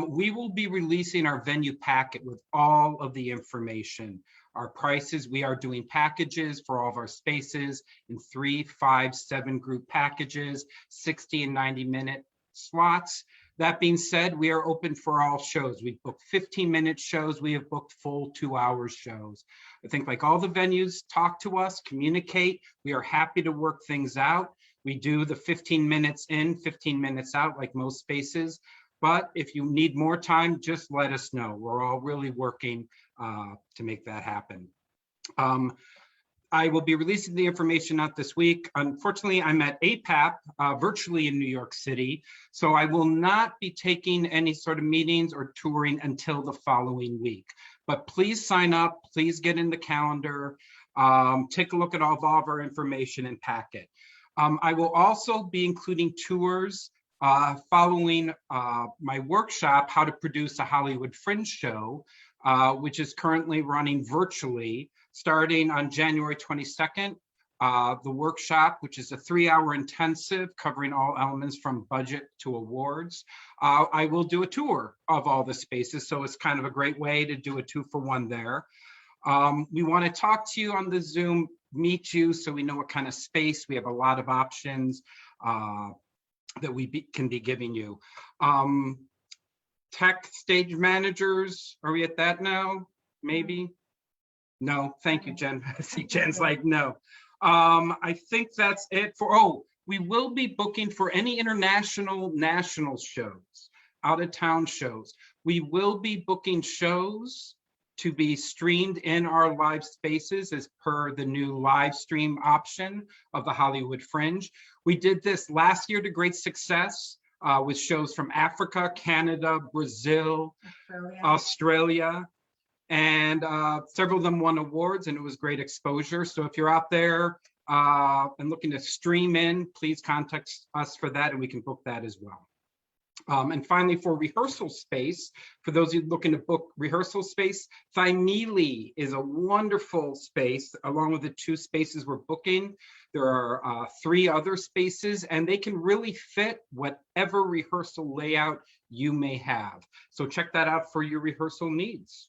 We will be releasing our venue packet with all of the information. Our prices, we are doing packages for all of our spaces in 3, 5, 7 group packages, 60 and 90-minute slots. That being said, we are open for all shows. We've booked 15-minute shows. We have booked full 2-hour shows. I think like all the venues, talk to us, communicate. We are happy to work things out. We do the 15 minutes in, 15 minutes out, like most spaces. But if you need more time, just let us know. We're all really working to make that happen. I will be releasing the information out this week. Unfortunately, I'm at APAP virtually in New York City, so I will not be taking any sort of meetings or touring until the following week. But please sign up, please get in the calendar, take a look at all of our information and packet. I will also be including tours following my workshop, How to Produce a Hollywood Fringe Show, which is currently running virtually, starting on January 22nd. The workshop, which is a 3-hour intensive covering all elements from budget to awards. I will do a tour of all the spaces, so it's kind of a great way to do a 2-for-1 there. We want to talk to you on the Zoom, meet you so we know what kind of space. We have a lot of options that we can be giving you. Tech stage managers, are we at that now? Maybe? No, thank you, Jen. See, Jen's like, no. I think that's it for, we will be booking for any international national shows, out of town shows. We will be booking shows to be streamed in our live spaces as per the new live stream option of the Hollywood Fringe. We did this last year to great success with shows from Africa, Canada, Brazil, Australia, and several of them won awards, and it was great exposure. So if you're out there and looking to stream in, please contact us for that and we can book that as well. And finally, for rehearsal space, for those of you looking to book rehearsal space, Thymele is a wonderful space. Along with the 2 spaces we're booking, there are 3 other spaces, and they can really fit whatever rehearsal layout you may have. So check that out for your rehearsal needs.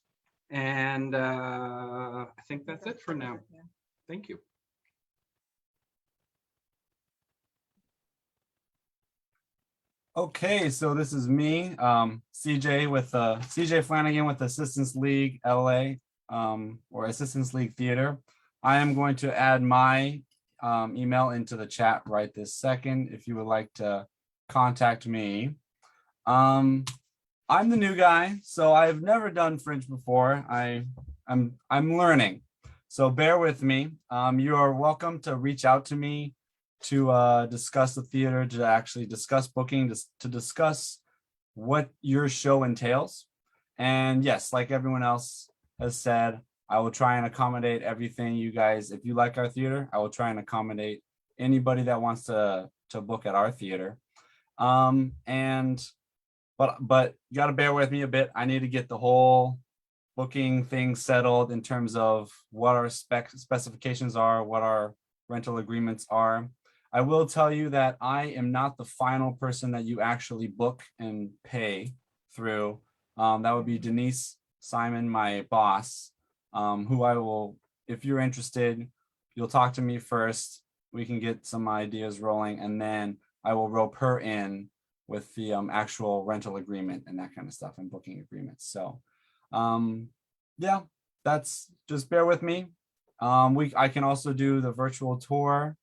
And I think that's it for now. Thank you. Okay, so this is me, CJ with CJ Flanagan with Assistance League LA, or Assistance League Theater. I am going to add my email into the chat right this second if you would like to contact me. I'm the new guy, so I've never done Fringe before. I'm learning, so bear with me. You are welcome to reach out to me to discuss the theater, to actually discuss booking, to discuss what your show entails. And yes, like everyone else has said, I will try and accommodate everything you guys. If you like our theater, I will try and accommodate anybody that wants to book at our theater. But you got to bear with me a bit. I need to get the whole booking thing settled in terms of what our specifications are, what our rental agreements are. I will tell you that I am not the final person that you actually book and pay through. That would be Denise Simon, my boss, who I will, if you're interested, you'll talk to me first. We can get some ideas rolling, and then I will rope her in with the actual rental agreement and that kind of stuff and booking agreements. So yeah, that's, just bear with me. I can also do the virtual tour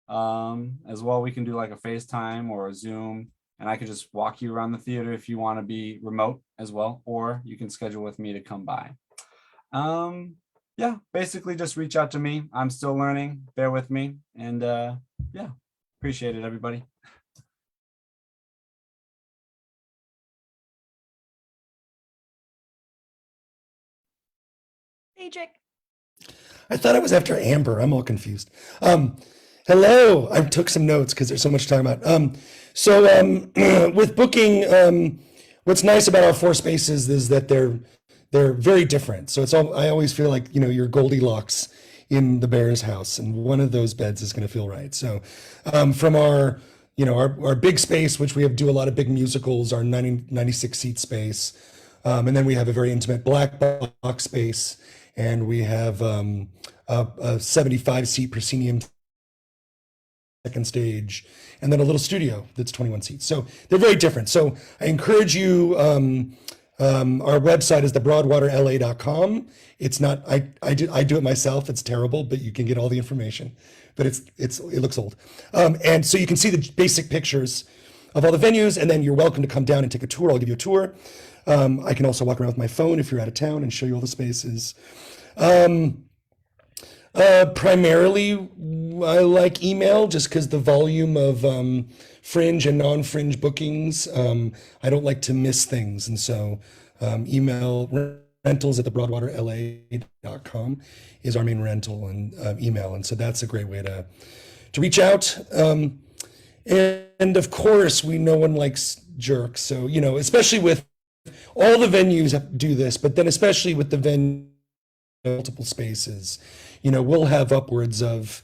as well. We can do like a FaceTime or a Zoom, and I could just walk you around the theater if you want to be remote as well, or you can schedule with me to come by. Yeah, basically just reach out to me. I'm still learning, bear with me, and yeah, appreciate it, everybody. Cedric. I thought I was after Amber. I'm all confused. Hello. I took some notes because there's so much to talk about. With booking, what's nice about our 4 spaces is that they're very different. So I always feel like, you're Goldilocks in the bear's house, and one of those beds is going to feel right. So from our big space, which we do a lot of big musicals, our 96 seat space, and then we have a very intimate black box space, and we have a 75 seat proscenium second stage, and then a little studio that's 21 seats. So they're very different. So I encourage you, our website is thebroadwaterla.com. It's not, I do it myself. It's terrible, but you can get all the information, but it looks old. And so you can see the basic pictures of all the venues, and then you're welcome to come down and take a tour. I'll give you a tour. I can also walk around with my phone if you're out of town and show you all the spaces. Primarily, I like email just because the volume of fringe and non-fringe bookings, I don't like to miss things. And so email rentals at thebroadwaterla.com is our main rental and email. And so that's a great way to reach out. And of course, no one likes jerks. So, especially with all the venues do this, but then especially with the multiple spaces, we'll have upwards of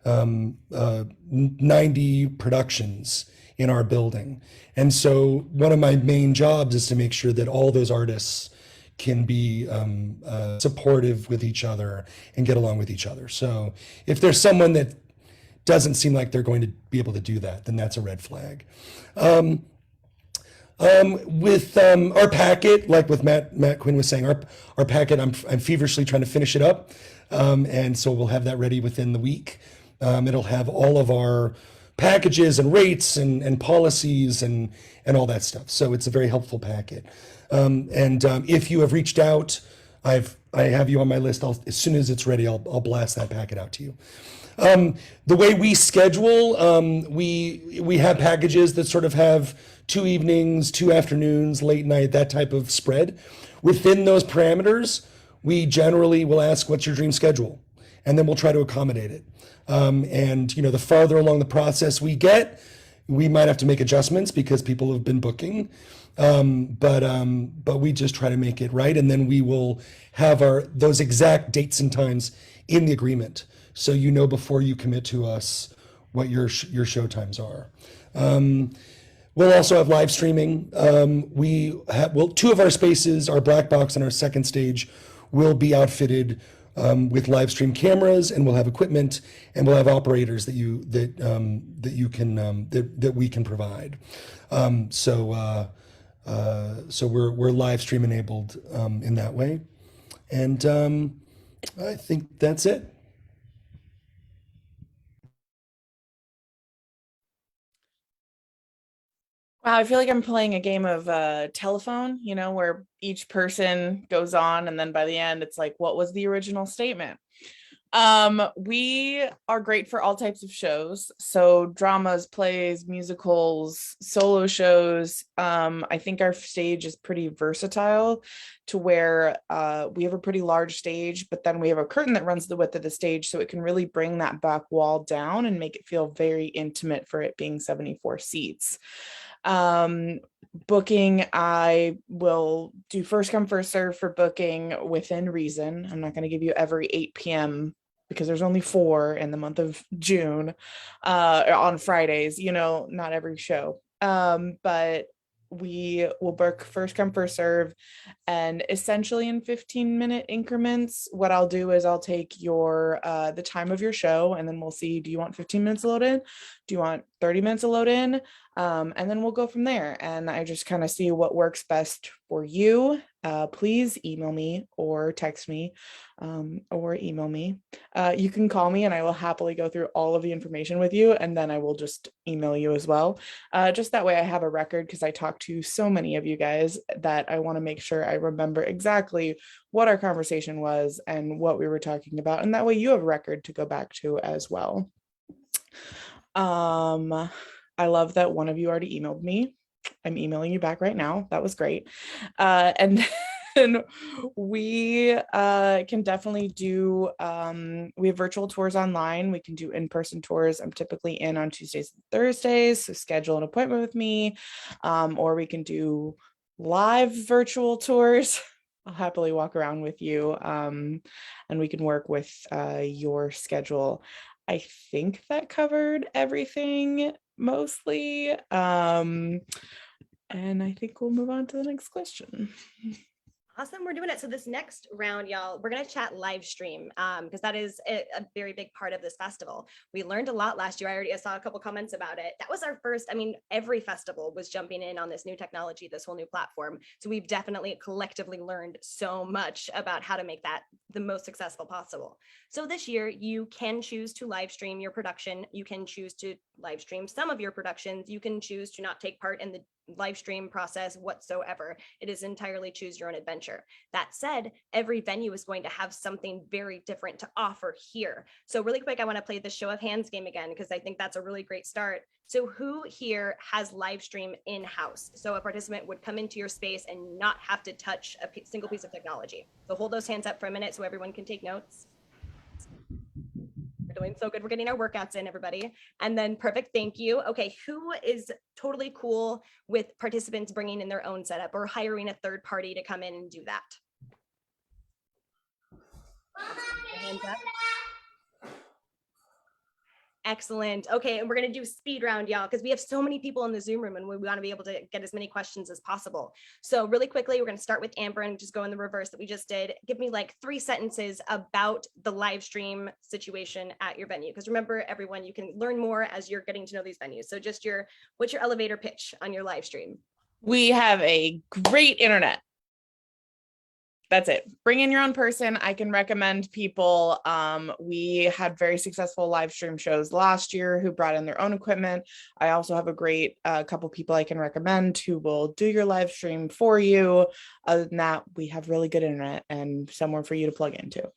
90 productions in our building. And so one of my main jobs is to make sure that all those artists can be supportive with each other and get along with each other. So if there's someone that doesn't seem like they're going to be able to do that, then that's a red flag. With our packet, like with Matt Quinn was saying, our packet, I'm feverishly trying to finish it up, and so we'll have that ready within the week. It'll have all of our packages and rates and policies and all that stuff. So it's a very helpful packet. If you have reached out, I have you on my list. As soon as it's ready, I'll blast that packet out to you. The way we schedule, we have packages that sort of have 2 evenings, 2 afternoons, late night, that type of spread. Within those parameters, we generally will ask, what's your dream schedule? And then we'll try to accommodate it. The farther along the process we get, we might have to make adjustments because people have been booking. But we just try to make it right. And then we will have those exact dates and times in the agreement. So before you commit to us what your show times are. We'll also have live streaming. 2 of our spaces, our black box and our second stage, will be outfitted with live stream cameras, and we'll have equipment, and we'll have operators that we can provide. So we're live stream enabled in that way, and I think that's it. Wow, I feel like I'm playing a game of telephone, where each person goes on and then by the end it's like, what was the original statement? We are great for all types of shows. So dramas, plays, musicals, solo shows. I think our stage is pretty versatile to where we have a pretty large stage, but then we have a curtain that runs the width of the stage. So it can really bring that back wall down and make it feel very intimate for it being 74 seats. Booking, I will do first come first serve for booking within reason. I'm not going to give you every 8 p.m. because there's only 4 in the month of June on Fridays, not every show. But we will book first come first serve, and essentially in 15-minute increments. What I'll do is I'll take your the time of your show, and then we'll see, do you want 15 minutes to load in? Do you want 30 minutes to load in? And then we'll go from there. And I just kind of see what works best for you. Please email me or text me or email me. You can call me and I will happily go through all of the information with you. And then I will just email you as well. Just that way I have a record, because I talk to so many of you guys that I want to make sure I remember exactly what our conversation was and what we were talking about. And that way you have a record to go back to as well. I love that one of you already emailed me. I'm emailing you back right now. That was great. And then we can definitely do, we have virtual tours online. We can do in-person tours. I'm typically in on Tuesdays and Thursdays, so schedule an appointment with me, or we can do live virtual tours. I'll happily walk around with you, and we can work with your schedule. I think that covered everything mostly. And I think we'll move on to the next question. Awesome, we're doing it. So this next round, y'all, we're going to chat live stream because that is a very big part of this festival. We learned a lot last year. I saw a couple comments about it. That was our first, every festival was jumping in on this new technology, this whole new platform. So we've definitely collectively learned so much about how to make that the most successful possible. So this year you can choose to live stream your production. You can choose to live stream some of your productions. You can choose to not take part in the live stream process whatsoever. It is entirely choose your own adventure. That said, every venue is going to have something very different to offer here. So really quick, I want to play the show of hands game again, because I think that's a really great start. So who here has live stream in-house? So a participant would come into your space and not have to touch a single piece of technology. So hold those hands up for a minute so everyone can take notes. We're doing so good. We're getting our workouts in, everybody. And then perfect, thank you. Okay, who is totally cool with participants bringing in their own setup or hiring a third party to come in and do that? Hands up. Excellent. Okay, and we're going to do speed round, y'all, because we have so many people in the Zoom room and we want to be able to get as many questions as possible. So really quickly, we're going to start with Amber and just go in the reverse that we just did. Give me like 3 sentences about the live stream situation at your venue. Because remember, everyone, you can learn more as you're getting to know these venues. So just what's your elevator pitch on your live stream? We have a great internet. That's it. Bring in your own person. I can recommend people. We had very successful live stream shows last year who brought in their own equipment. I also have a great couple people I can recommend who will do your live stream for you. Other than that, we have really good internet and somewhere for you to plug into.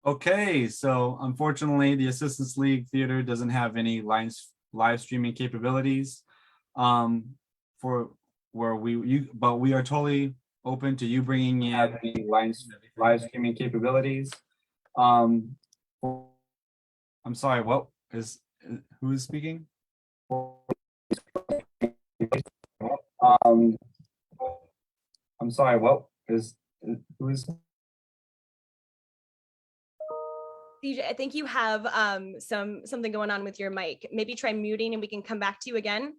Okay, so unfortunately, the Assistance League Theater doesn't have any live streaming capabilities. But we are totally open to you bringing in any live streaming capabilities. I'm sorry, who is speaking? I'm sorry, who is? CJ, I think you have something going on with your mic. Maybe try muting and we can come back to you again.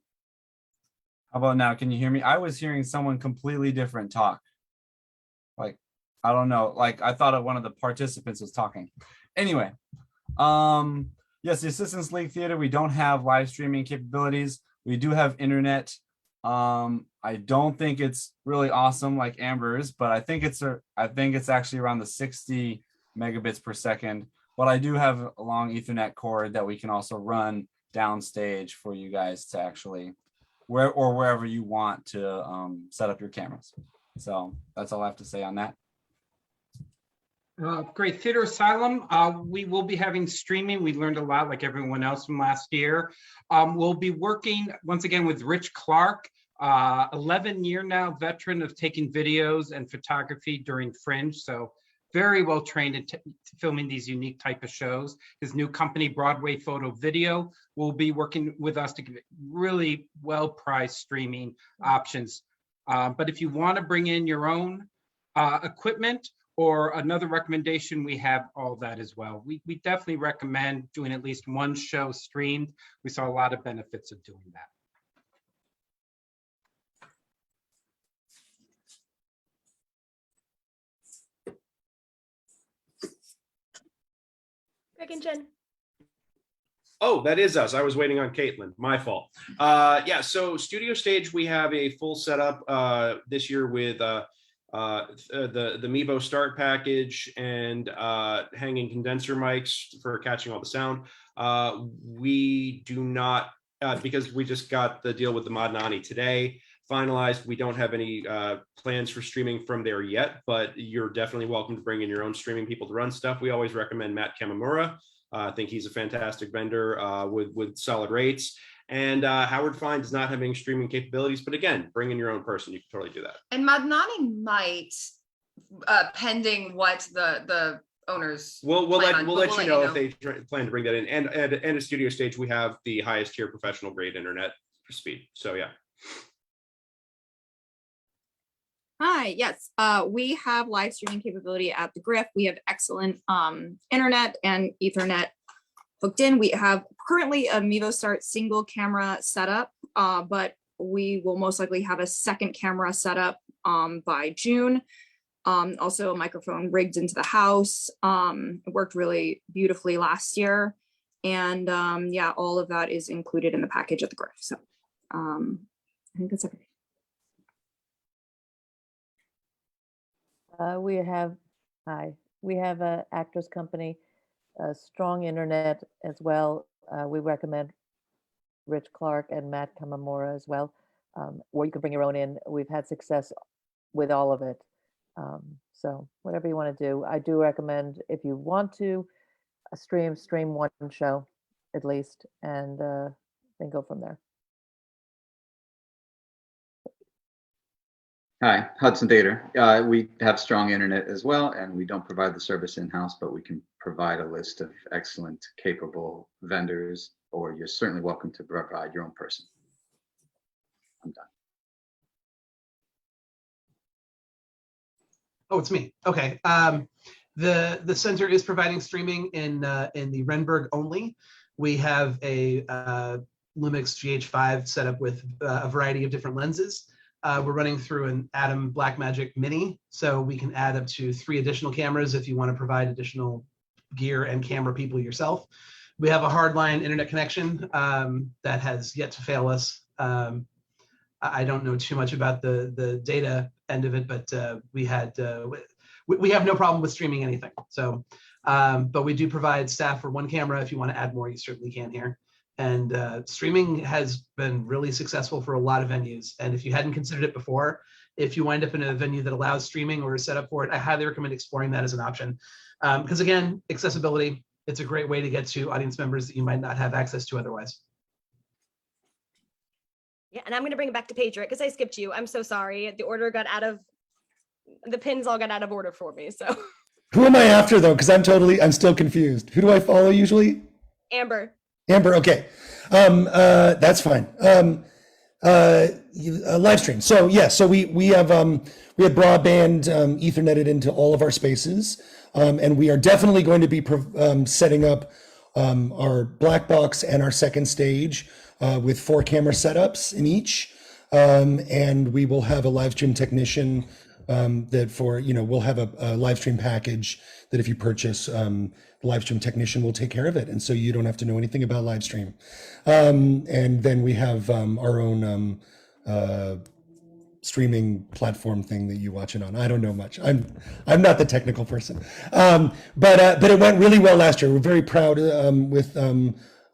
How about now? Can you hear me? I was hearing someone completely different talk. Like, I don't know. Like, I thought one of the participants was talking. Anyway, yes, the Assistance League Theater, we don't have live streaming capabilities. We do have internet. I don't think it's really awesome like Amber's, but I think it's actually around the 60 megabits per second. But I do have a long Ethernet cord that we can also run downstage for you guys to actually wherever you want to set up your cameras. So that's all I have to say on that. Great. Theater Asylum, we will be having streaming. We learned a lot like everyone else from last year. We'll be working once again with Rich Clark, 11-year now veteran of taking videos and photography during Fringe. So very well trained in filming these unique type of shows. His new company, Broadway Photo Video, will be working with us to give really well-priced streaming options. But if you want to bring in your own equipment or another recommendation, we have all that as well. We definitely recommend doing at least one show streamed. We saw a lot of benefits of doing that. Greg and Jen. Oh, that is us. I was waiting on Caitlin. My fault. Yeah, so Studio Stage, we have a full setup this year with the Mevo Start package and hanging condenser mics for catching all the sound. We do not, because we just got the deal with the Modnani today finalized, we don't have any plans for streaming from there yet, but you're definitely welcome to bring in your own streaming people to run stuff. We always recommend Matt Kamamura. I think he's a fantastic vendor with solid rates. And Howard Fine does not have any streaming capabilities, but again, bring in your own person. You can totally do that. And Madnani might, pending what the owners. We'll let you know if they plan to bring that in. And at Studio Stage, we have the highest tier professional grade internet for speed. So yeah. Hi, yes, we have live streaming capability at the Griff. We have excellent internet and Ethernet hooked in. We have currently a Mevo Start single camera setup, but we will most likely have a second camera setup by June. Also a microphone rigged into the house. It worked really beautifully last year. And yeah, all of that is included in the package at the Griff. So I think that's everything. We have a Actors Company, a strong internet as well. We recommend Rich Clark and Matt Kamamura as well, or you can bring your own in. We've had success with all of it. So whatever you want to do, I do recommend if you want to stream one show at least, and then go from there. Hi, Hudson Theater. We have strong internet as well, and we don't provide the service in-house, but we can provide a list of excellent, capable vendors, or you're certainly welcome to provide your own person. I'm done. Oh, it's me. Okay. The center is providing streaming in the Renberg only. We have a Lumix GH5 set up with a variety of different lenses. We're running through an Atom Blackmagic Mini, so we can add up to 3 additional cameras if you want to provide additional gear and camera people yourself. We have a hardline internet connection that has yet to fail us. I don't know too much about the data end of it, but we have no problem with streaming anything. So, but we do provide staff for one camera. If you want to add more, you certainly can here. And streaming has been really successful for a lot of venues. And if you hadn't considered it before, if you wind up in a venue that allows streaming or is set up for it, I highly recommend exploring that as an option. Because again, accessibility, it's a great way to get to audience members that you might not have access to otherwise. Yeah, and I'm going to bring it back to Pedrick because I skipped you. I'm so sorry. The pins all got out of order for me. So Who am I after though? Because I'm still confused. Who do I follow usually? Amber. Amber, okay. That's fine. Live stream. So yeah, so we have broadband etherneted into all of our spaces, and we are definitely going to be setting up our black box and our second stage with 4 camera setups in each, and we will have a live stream technician we'll have a live stream package that if you purchase, the live stream technician will take care of it. And so you don't have to know anything about live stream. And then we have our own streaming platform thing that you watch it on. I don't know much. I'm not the technical person. But it went really well last year. We're very proud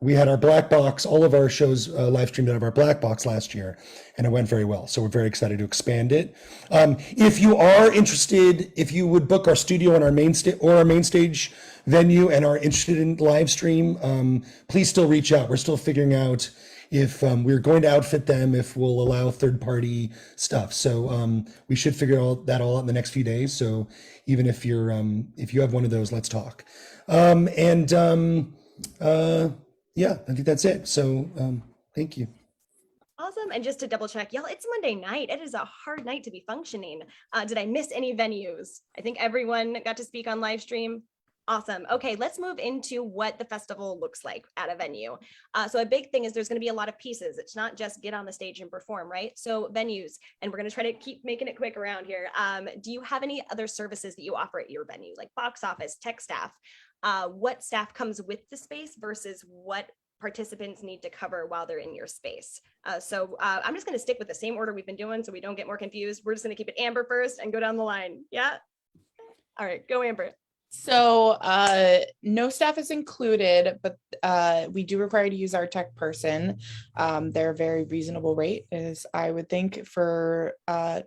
we had our black box, all of our shows live streamed out of our black box last year, and it went very well. So we're very excited to expand it. If you are interested, if you would book our studio on our main stage venue and are interested in live stream, please still reach out. We're still figuring out if we're going to outfit them, if we'll allow third-party stuff. So we should figure that all out in the next few days. So even if you have one of those, let's talk. Yeah, I think that's it. So thank you. Awesome. And just to double check, y'all, it's Monday night. It is a hard night to be functioning. Did I miss any venues? I think everyone got to speak on live stream. Awesome. Okay, let's move into what the festival looks like at a venue. So a big thing is there's going to be a lot of pieces. It's not just get on the stage and perform, right? So venues, and we're going to try to keep making it quick around here. Do you have any other services that you offer at your venue, like box office, tech staff? What staff comes with the space versus what participants need to cover while they're in your space. So I'm just going to stick with the same order we've been doing so we don't get more confused. We're just going to keep it Amber first and go down the line. Yeah. All right, go Amber. So no staff is included, but we do require you to use our tech person. They're a very reasonable rate, as I would think, for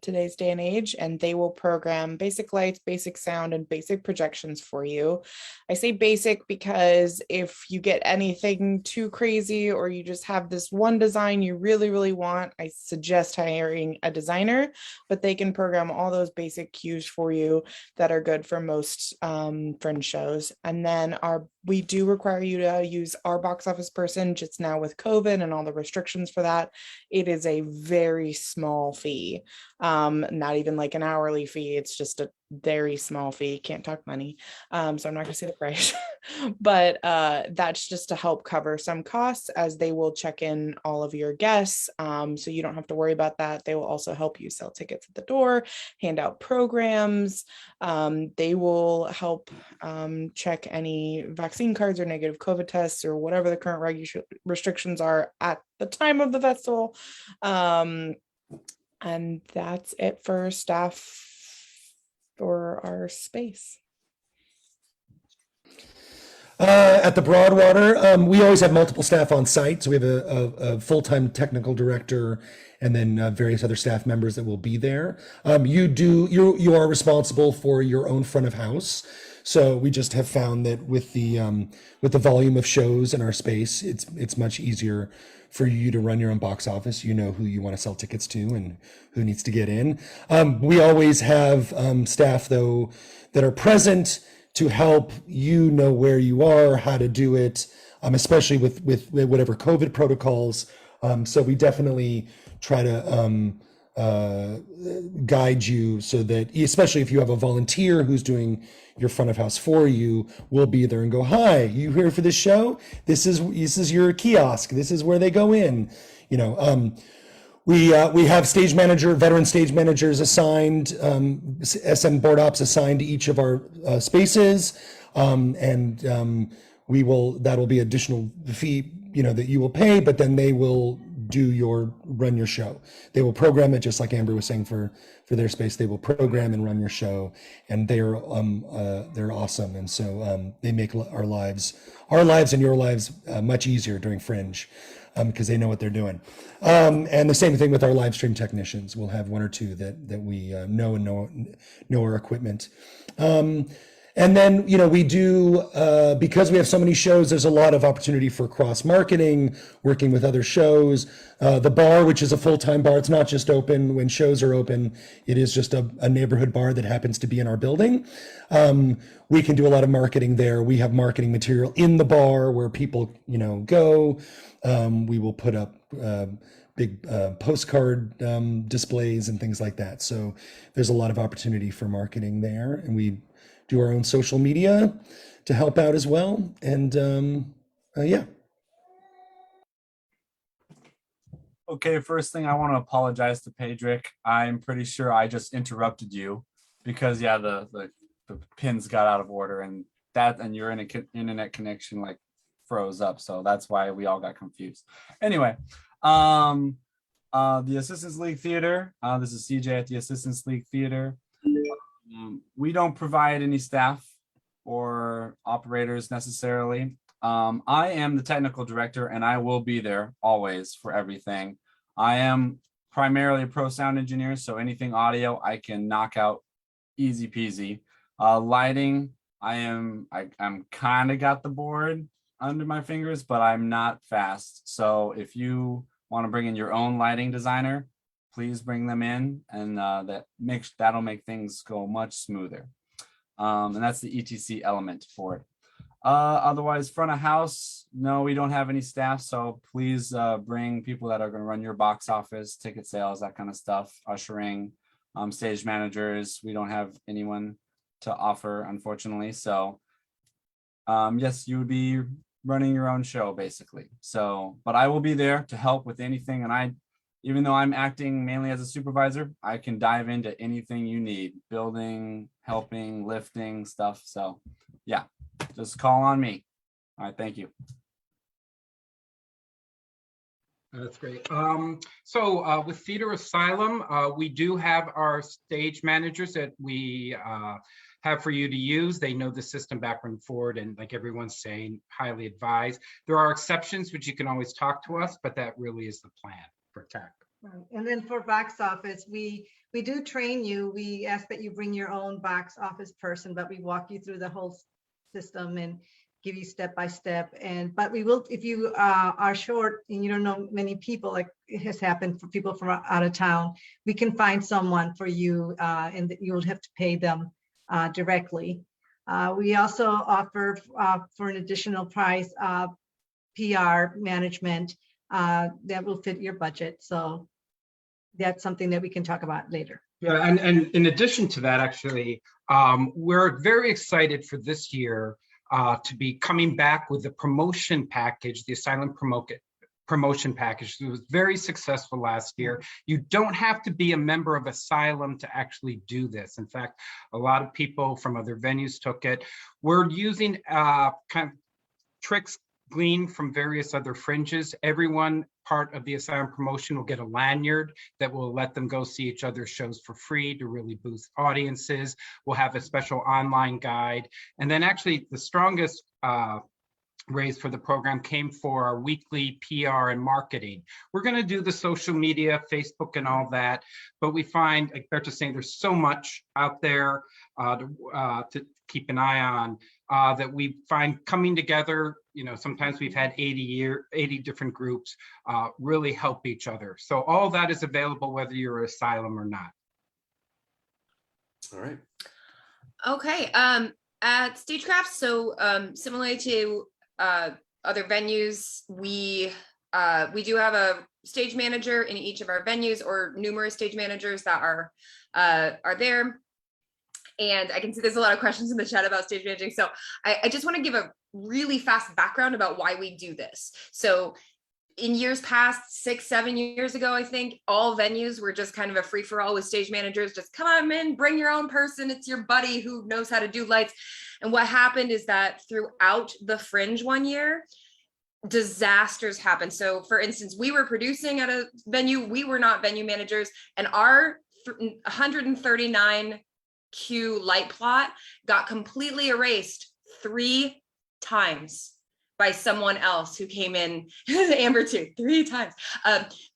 today's day and age, and they will program basic lights, basic sound, and basic projections for you. I say basic because if you get anything too crazy or you just have this one design you really, really want, I suggest hiring a designer, but they can program all those basic cues for you that are good for most fringe shows. And then we do require you to use our box office person. Just now with COVID and all the restrictions for that, it is a very small fee, not even like an hourly fee. It's just a very small fee. Can't talk money, so I'm not going to say the price. But that's just to help cover some costs, as they will check in all of your guests, so you don't have to worry about that. They will also help you sell tickets at the door, hand out programs. They will help check any vaccine cards or negative COVID tests or whatever the current restrictions are at the time of the festival. And that's it for staff for our space. At the Broadwater, we always have multiple staff on site. So we have a full-time technical director and then various other staff members that will be there. You are responsible for your own front of house. So we just have found that with the volume of shows in our space, it's much easier for you to run your own box office. You know who you want to sell tickets to and who needs to get in. We always have staff though that are present to help you know where you are, how to do it, especially with whatever COVID protocols. So we definitely try to guide you so that, especially if you have a volunteer who's doing your front of house for you, we'll be there and go, hi, you here for this show? This is your kiosk. This is where they go in. We have veteran stage managers assigned, SM board ops assigned to each of our spaces, and that'll be additional fee that you will pay, but then they will run your show. They will program it, just like Amber was saying for their space. They will program and run your show, and they're awesome. And so they make our lives and your lives much easier during Fringe, because they know what they're doing. And the same thing with our live stream technicians. We'll have one or two that we know our equipment. And then, we do, because we have so many shows, there's a lot of opportunity for cross marketing, working with other shows. The bar, which is a full-time bar, it's not just open when shows are open. It is just a neighborhood bar that happens to be in our building. We can do a lot of marketing there. We have marketing material in the bar where people, go. We will put up big postcard displays and things like that. So there's a lot of opportunity for marketing there. And we do our own social media to help out as well. And yeah. Okay, first thing, I want to apologize to Pedrick. I'm pretty sure I just interrupted you because the pins got out of order, and your internet connection like froze up. So that's why we all got confused. Anyway, the Assistants League Theater. This is CJ at the Assistants League Theater. We don't provide any staff or operators necessarily. I am the technical director, and I will be there always for everything. I am primarily a pro sound engineer, so anything audio I can knock out easy peasy. Lighting, I'm kind of got the board under my fingers, but I'm not fast. So if you want to bring in your own lighting designer, please bring them in, and that'll make things go much smoother. And that's the ETC element for it. Otherwise, front of house, no, we don't have any staff. So please bring people that are going to run your box office, ticket sales, that kind of stuff, ushering, stage managers. We don't have anyone to offer, unfortunately. So yes, you would be running your own show basically. So, but I will be there to help with anything. And even though I'm acting mainly as a supervisor, I can dive into anything you need, building, helping, lifting stuff. So yeah, just call on me. All right, thank you. That's great. So with Theater Asylum, we do have our stage managers that we have for you to use. They know the system backward and forward, and like everyone's saying, highly advised. There are exceptions which you can always talk to us, but that really is the plan for tech. Right. And then for box office, we do train you. We ask that you bring your own box office person, but we walk you through the whole system and give you step by step. But we will, if you are short and you don't know many people, like it has happened for people from out of town, we can find someone for you, and that you'll have to pay them directly. We also offer for an additional price PR management that will fit your budget. So that's something that we can talk about later. Yeah, and in addition to that, actually, we're very excited for this year to be coming back with the promotion package, the Asylum promotion package. It was very successful last year. You don't have to be a member of Asylum to actually do this. In fact, a lot of people from other venues took it. We're using kind of tricks gleaned from various other fringes. Everyone part of the Asylum promotion will get a lanyard that will let them go see each other's shows for free to really boost audiences. We'll have a special online guide. And then actually the strongest raise for the program came for our weekly PR and marketing. We're going to do the social media, Facebook and all that, but we find, like Berta's saying, there's so much out there to keep an eye on that we find coming together. Sometimes we've had 80 different groups really help each other. So all that is available whether you're Asylum or not. All right. Okay. At Stagecraft, so similarly to other venues, we do have a stage manager in each of our venues, or numerous stage managers that are there. And I can see there's a lot of questions in the chat about stage managing. So I just want to give a really fast background about why we do this. So in years past, 6-7 years ago, I think all venues were just kind of a free for all with stage managers. Just come on in, bring your own person. It's your buddy who knows how to do lights. And what happened is that throughout the Fringe one year, disasters happen. So for instance, we were producing at a venue, we were not venue managers, and our 139 cue light plot got completely erased 3 times by someone else who came in, Amber too, 3 times,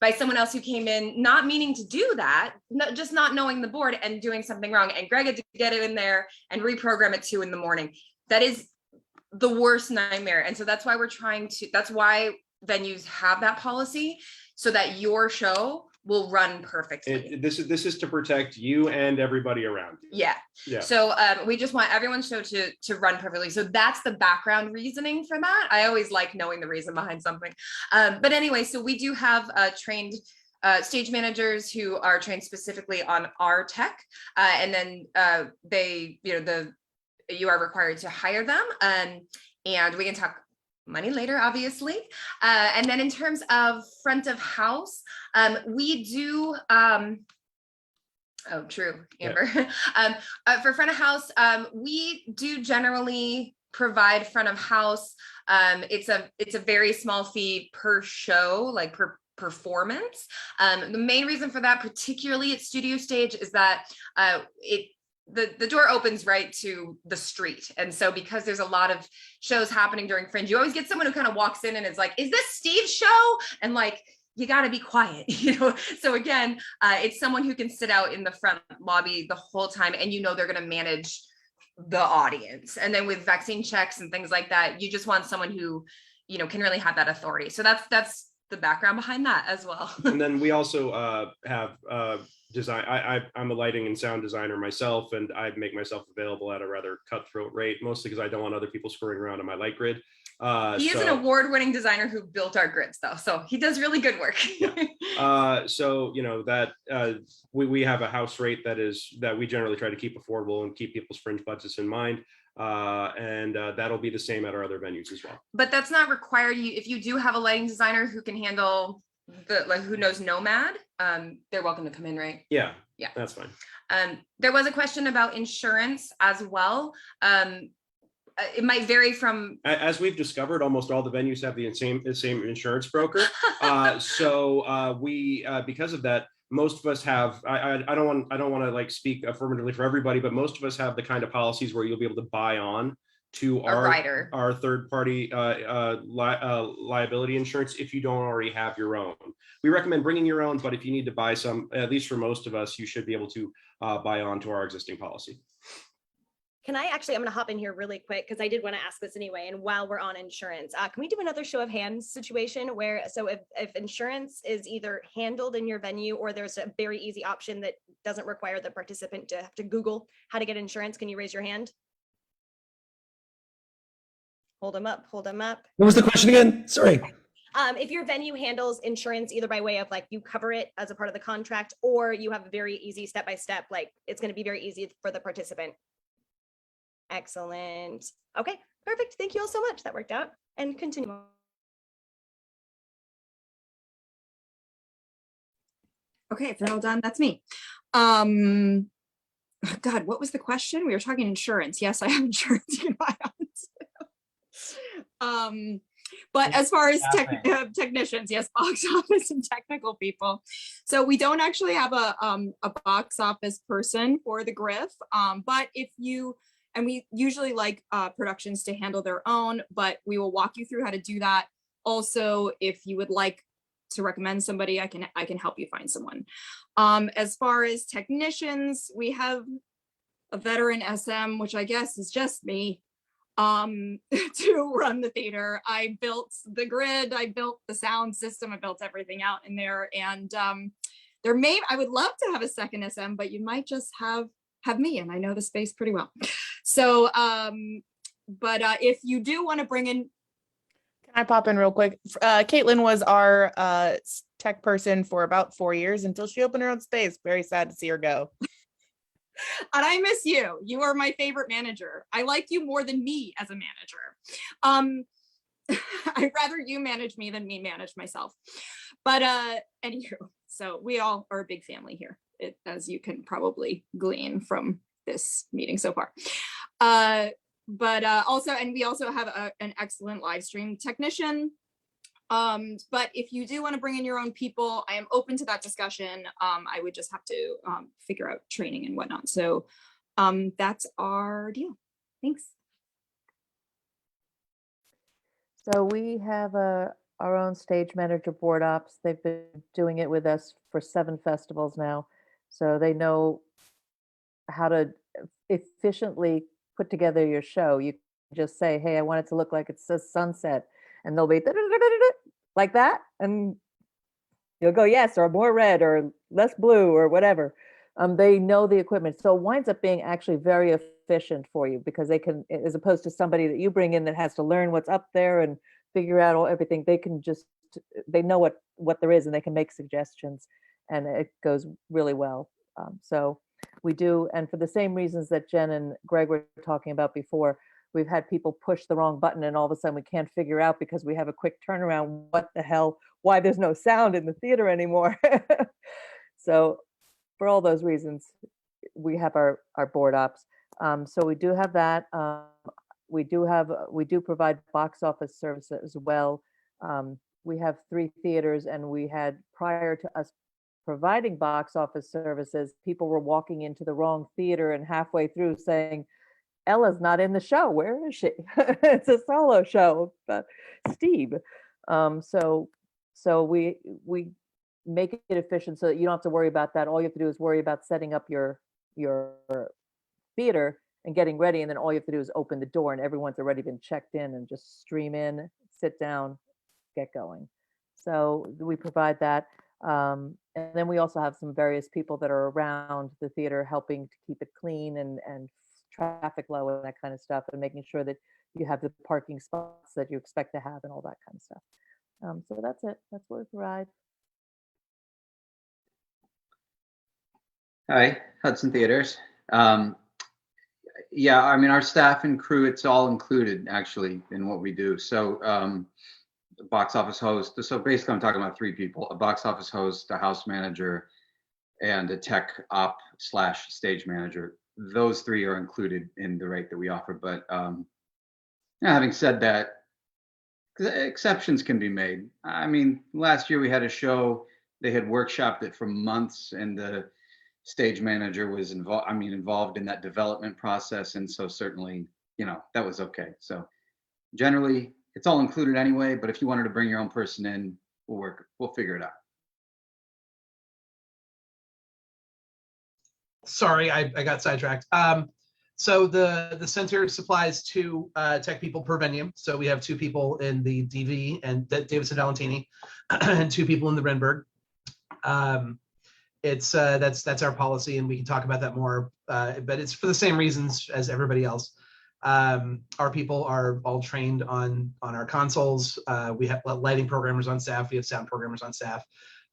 by someone else who came in, not meaning to do that, just not knowing the board and doing something wrong. And Greg had to get it in there and reprogram at 2 a.m. That is the worst nightmare. And so that's why that's why venues have that policy, so that your show will run perfectly. This is to protect you and everybody around you. Yeah. Yeah. So we just want everyone's show to run perfectly. So that's the background reasoning for that. I always like knowing the reason behind something. But anyway, so we do have trained stage managers who are trained specifically on our tech, and then you are required to hire them, and we can talk money later, obviously. And then in terms of front of house, we do, oh, true, Amber. For front of house, we do generally provide front of house. It's a very small fee per show, like per performance. The main reason for that, particularly at Studio Stage, is that the door opens right to the street. And so because there's a lot of shows happening during Fringe, you always get someone who kind of walks in and is like, is this Steve's show? And like, you got to be quiet, So again, it's someone who can sit out in the front lobby the whole time, and they're going to manage the audience. And then with vaccine checks and things like that, you just want someone who, can really have that authority. So that's the background behind that as well. And then we also have design. I'm a lighting and sound designer myself, and I make myself available at a rather cutthroat rate, mostly because I don't want other people screwing around on my light grid. He is an award-winning designer who built our grids, though, so he does really good work. So we have a house rate that we generally try to keep affordable and keep people's fringe budgets in mind. And that'll be the same at our other venues as well. But that's not required. If you do have a lighting designer who can handle who knows Nomad, they're welcome to come in, right? Yeah, that's fine. There was a question about insurance as well. It might vary from, as we've discovered, almost all the venues have the same insurance broker. So we because of that, most of us have, I don't want to like speak affirmatively for everybody, but most of us have the kind of policies where you'll be able to buy on to our third party liability insurance if you don't already have your own. We recommend bringing your own, but if you need to buy some, at least for most of us, you should be able to buy on to our existing policy. I'm going to hop in here really quick because I did want to ask this anyway. And while we're on insurance, can we do another show of hands situation where, so if insurance is either handled in your venue or there's a very easy option that doesn't require the participant to have to Google how to get insurance, can you raise your hand? Hold them up. What was the question again? Sorry. If your venue handles insurance either by way of like you cover it as a part of the contract, or you have a very easy step-by-step, like it's going to be very easy for the participant. Excellent. Okay, perfect. Thank you all so much. That worked out. And continue. Okay, if they're all done, that's me. God, what was the question? We were talking insurance. Yes, I have insurance you can buy on. But as far as technicians, yes, box office and technical people. So we don't actually have a box office person for the Griff. But if you, and we usually like productions to handle their own, but we will walk you through how to do that. Also, if you would like to recommend somebody, I can help you find someone. As far as technicians, we have a veteran SM, which I guess is just me, to run the theater. I built the grid, I built the sound system, I built everything out in there. And I would love to have a second SM, but you might just have me, and I know the space pretty well. So, but if you do want to bring in, can I pop in real quick? Caitlin was our tech person for about 4 years until she opened her own space. Very sad to see her go. And I miss you. You are my favorite manager. I like you more than me as a manager. I'd rather you manage me than me manage myself. But anywho, so we all are a big family here, as you can probably glean from this meeting so far. But also, and we also have an excellent live stream technician. But if you do want to bring in your own people, I am open to that discussion. I would just have to figure out training and whatnot. So that's our deal. Thanks. So we have our own stage manager, board ops. They've been doing it with us for 7 festivals now. So they know how to efficiently put together your show. You can just say, hey, I want it to look like it says sunset. And they'll be like that. And you'll go, yes, or more red or less blue or whatever. They know the equipment. So it winds up being actually very efficient for you because they can, as opposed to somebody that you bring in that has to learn what's up there and figure out everything, they can just, they know what there is and they can make suggestions and it goes really well. So we do, and for the same reasons that Jen and Greg were talking about before, we've had people push the wrong button and all of a sudden we can't figure out because we have a quick turnaround, what the hell, why there's no sound in the theater anymore. So for all those reasons, we have our board ops. So we do have that. We do provide box office services as well. We have 3 theaters and we had, prior to us providing box office services, people were walking into the wrong theater and halfway through saying, Ella's not in the show. Where is she? It's a solo show, but Steve. So we make it efficient so that you don't have to worry about that. All you have to do is worry about setting up your theater and getting ready, and then all you have to do is open the door and everyone's already been checked in and just stream in, sit down, get going. So we provide that. And then we also have some various people that are around the theater helping to keep it clean and traffic low and that kind of stuff, and making sure that you have the parking spots that you expect to have and all that kind of stuff. So that's it. That's what we provide. Hi, Hudson Theaters. Yeah, I mean, our staff and crew, it's all included actually in what we do. So box office host. So basically I'm talking about 3 people, a box office host, a house manager, and a tech op / stage manager. Those 3 are included in the rate that we offer. But having said that, exceptions can be made. I mean, last year we had a show, they had workshopped it for months and the stage manager was involved in that development process. And so certainly, that was okay. So generally it's all included anyway, but if you wanted to bring your own person in, we'll figure it out. Sorry, I got sidetracked. So the center supplies 2 tech people per venue. So we have 2 people in the DV and Davidson Valentini and 2 people in the Renberg. That's our policy, and we can talk about that more. But it's for the same reasons as everybody else. Our people are all trained on our consoles. We have lighting programmers on staff. We have sound programmers on staff.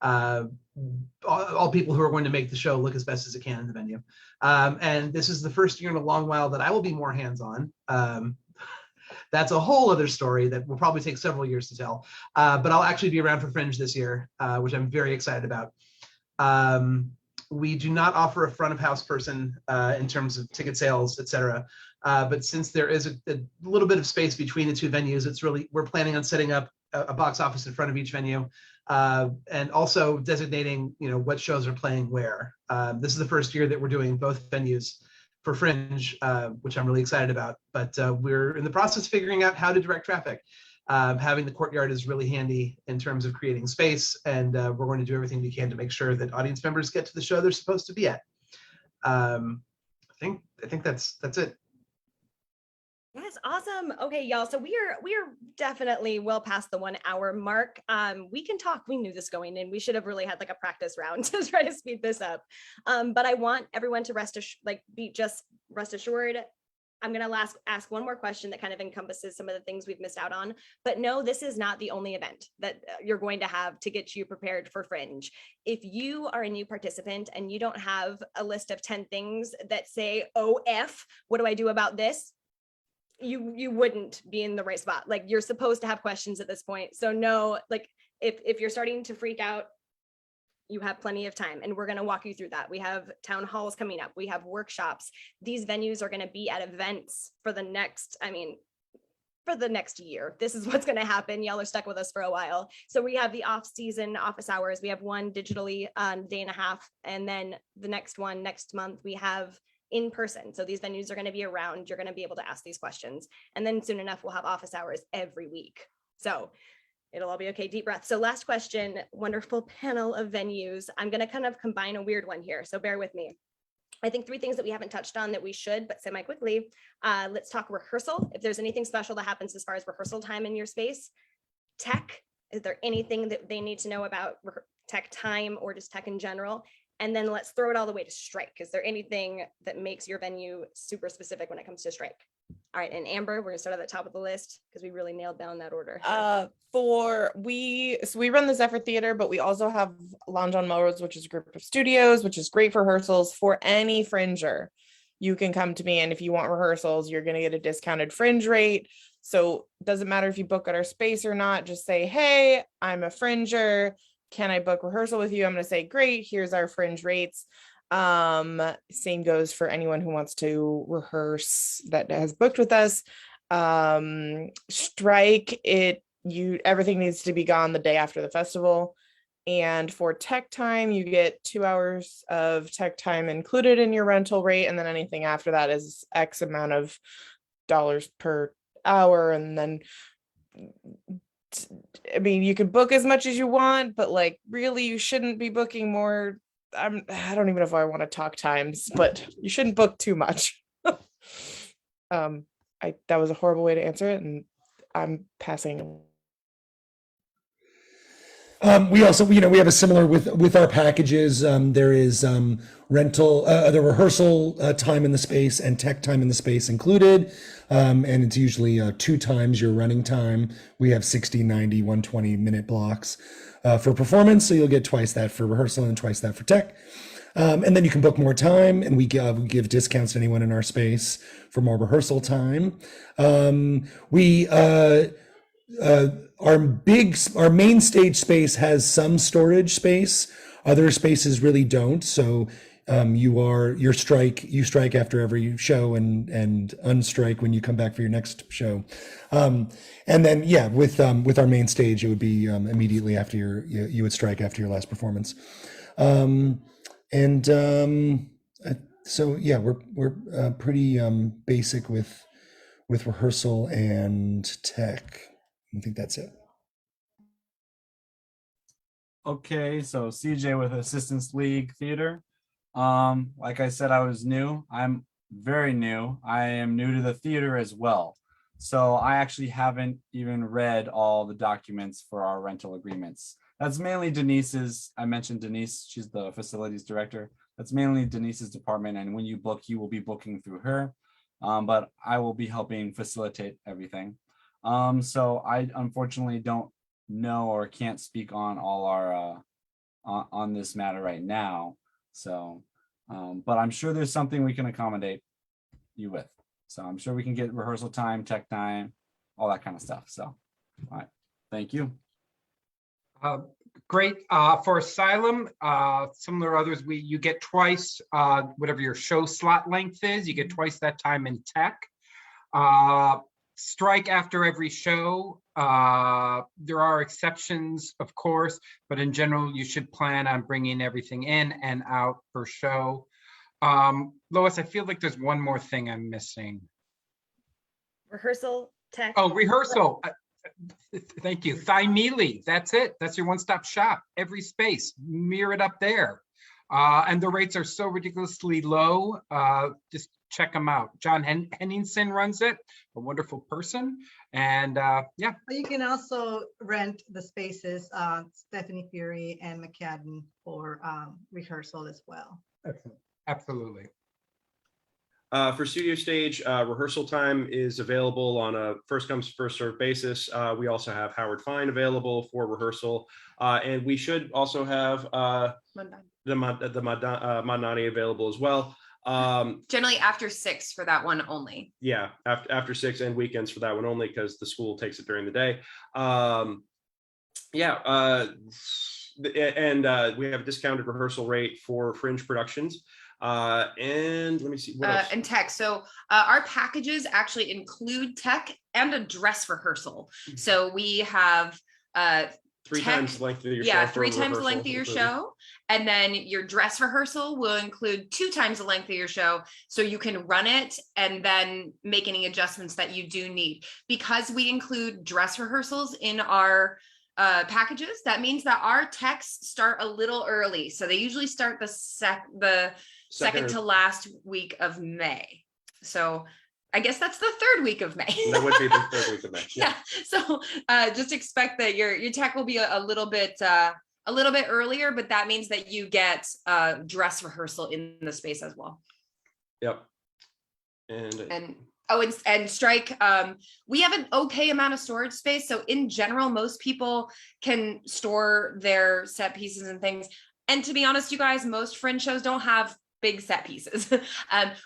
All people who are going to make the show look as best as it can in the venue. And this is the first year in a long while that I will be more hands-on. That's a whole other story that will probably take several years to tell. But I'll actually be around for Fringe this year, which I'm very excited about. We do not offer a front of house person in terms of ticket sales, etc. But since there is a little bit of space between the 2 venues, we're planning on setting up a box office in front of each venue, and also designating, what shows are playing where. This is the first year that we're doing both venues for Fringe, which I'm really excited about. But we're in the process of figuring out how to direct traffic. Having the courtyard is really handy in terms of creating space, and we're going to do everything we can to make sure that audience members get to the show they're supposed to be at. I think that's it. Yes, awesome. Okay, y'all. So we are definitely well past the 1 hour mark. We can talk. We knew this going in. We should have really had like a practice round to try to speed this up. But I want everyone to rest assured. I'm going to ask one more question that kind of encompasses some of the things we've missed out on. But no, this is not the only event that you're going to have to get you prepared for Fringe. If you are a new participant and you don't have a list of 10 things that say, OF, what do I do about this? You wouldn't be in the right spot. Like, you're supposed to have questions at this point. So no, like if you're starting to freak out, you have plenty of time, and we're going to walk you through that. We have town halls coming up. We have workshops. These venues are going to be at events for the next, for the next year. This is what's going to happen. Y'all are stuck with us for a while. So we have the off-season office hours. We have one digitally day and a half. And then the next one next month, we have in person. So these venues are going to be around. You're going to be able to ask these questions. And then soon enough, we'll have office hours every week. So it'll all be okay. Deep breath. So last question, wonderful panel of venues. I'm going to kind of combine a weird one here. So bear with me. I think 3 things that we haven't touched on that we should, but semi quickly. Let's talk rehearsal. If there's anything special that happens as far as rehearsal time in your space. Tech, is there anything that they need to know about tech time or just tech in general? And then let's throw it all the way to strike. Is there anything that makes your venue super specific when it comes to strike? All right, and Amber, we're gonna start at the top of the list because we really nailed down that order. We run the Zephyr Theater, but we also have Lounge on Melrose, which is a group of studios, which is great for rehearsals. For any fringer, you can come to me, and if you want rehearsals, you're gonna get a discounted fringe rate. So it doesn't matter if you book at our space or not, just say, hey, I'm a fringer. Can I book rehearsal with you? I'm gonna say, great, here's our fringe rates. Same goes for anyone who wants to rehearse that has booked with us. Strike, everything needs to be gone the day after the festival. And for tech time, you get 2 hours of tech time included in your rental rate, and then anything after that is X amount of dollars per hour. And then I mean, you can book as much as you want, but like really you shouldn't be booking more. I don't even know if I want to talk times, but you shouldn't book too much. That was a horrible way to answer it, and I'm passing. We also, we have a similar with our packages. There is rental, the rehearsal time in the space and tech time in the space included. And it's usually 2 times your running time. We have 60, 90, 120 minute blocks for performance. So you'll get twice that for rehearsal and twice that for tech. And then you can book more time, and we give discounts to anyone in our space for more rehearsal time. Our main stage space has some storage space. Other spaces really don't. So you strike after every show and unstrike when you come back for your next show. And then with our main stage, it would be immediately after you would strike after your last performance. So yeah, we're pretty basic with rehearsal and tech. I think that's it. Okay, so CJ with Assistance League Theater. Like I said, I was new. I'm very new. I am new to the theater as well. So I actually haven't even read all the documents for our rental agreements. That's mainly Denise's. I mentioned Denise, she's the facilities director. That's mainly Denise's department. And when you book, you will be booking through her. But I will be helping facilitate everything. So I unfortunately don't know or can't speak on all our on this matter right now. So, but I'm sure there's something we can accommodate you with. So I'm sure we can get rehearsal time, tech time, all that kind of stuff. So, all right, thank you. Great. For Asylum, similar to others, you get twice whatever your show slot length is. You get twice that time in tech. Strike after every show. There are exceptions, of course, but in general, you should plan on bringing everything in and out per show. Lois, I feel like there's one more thing I'm missing. Rehearsal, tech. Oh, rehearsal. Thank you. Thymele, that's it. That's your one-stop shop. Every space, mirror it up there. And the rates are so ridiculously low. Just check them out. John Henningsen runs it, a wonderful person. And yeah. You can also rent the spaces, Stephanie Fury and McCadden, for rehearsal as well. Absolutely. For Studio Stage, rehearsal time is available on a first come, first served basis. We also have Howard Fine available for rehearsal. And we should also have the Madani available as well. Generally after 6 for that one only. Yeah, after 6 and weekends for that one only, because the school takes it during the day. And we have a discounted rehearsal rate for Fringe Productions. And let me see what else. And tech. So our packages actually include tech and a dress rehearsal. So we have Three tech- times the length of your show. yeah, for 3 times the rehearsal length of your included. show. And then your dress rehearsal will include 2 times the length of your show. So you can run it and then make any adjustments that you do need. Because we include dress rehearsals in our packages, that means that our techs start a little early. So they usually start the second to last week of May. So I guess that's the 3rd week of May. That would be the 3rd week of May. Yeah. So just expect that your tech will be a little bit earlier, but that means that you get dress rehearsal in the space as well. Yep. And And strike, we have an okay amount of storage space. So in general, most people can store their set pieces and things. And to be honest, you guys, most fringe shows don't have big set pieces.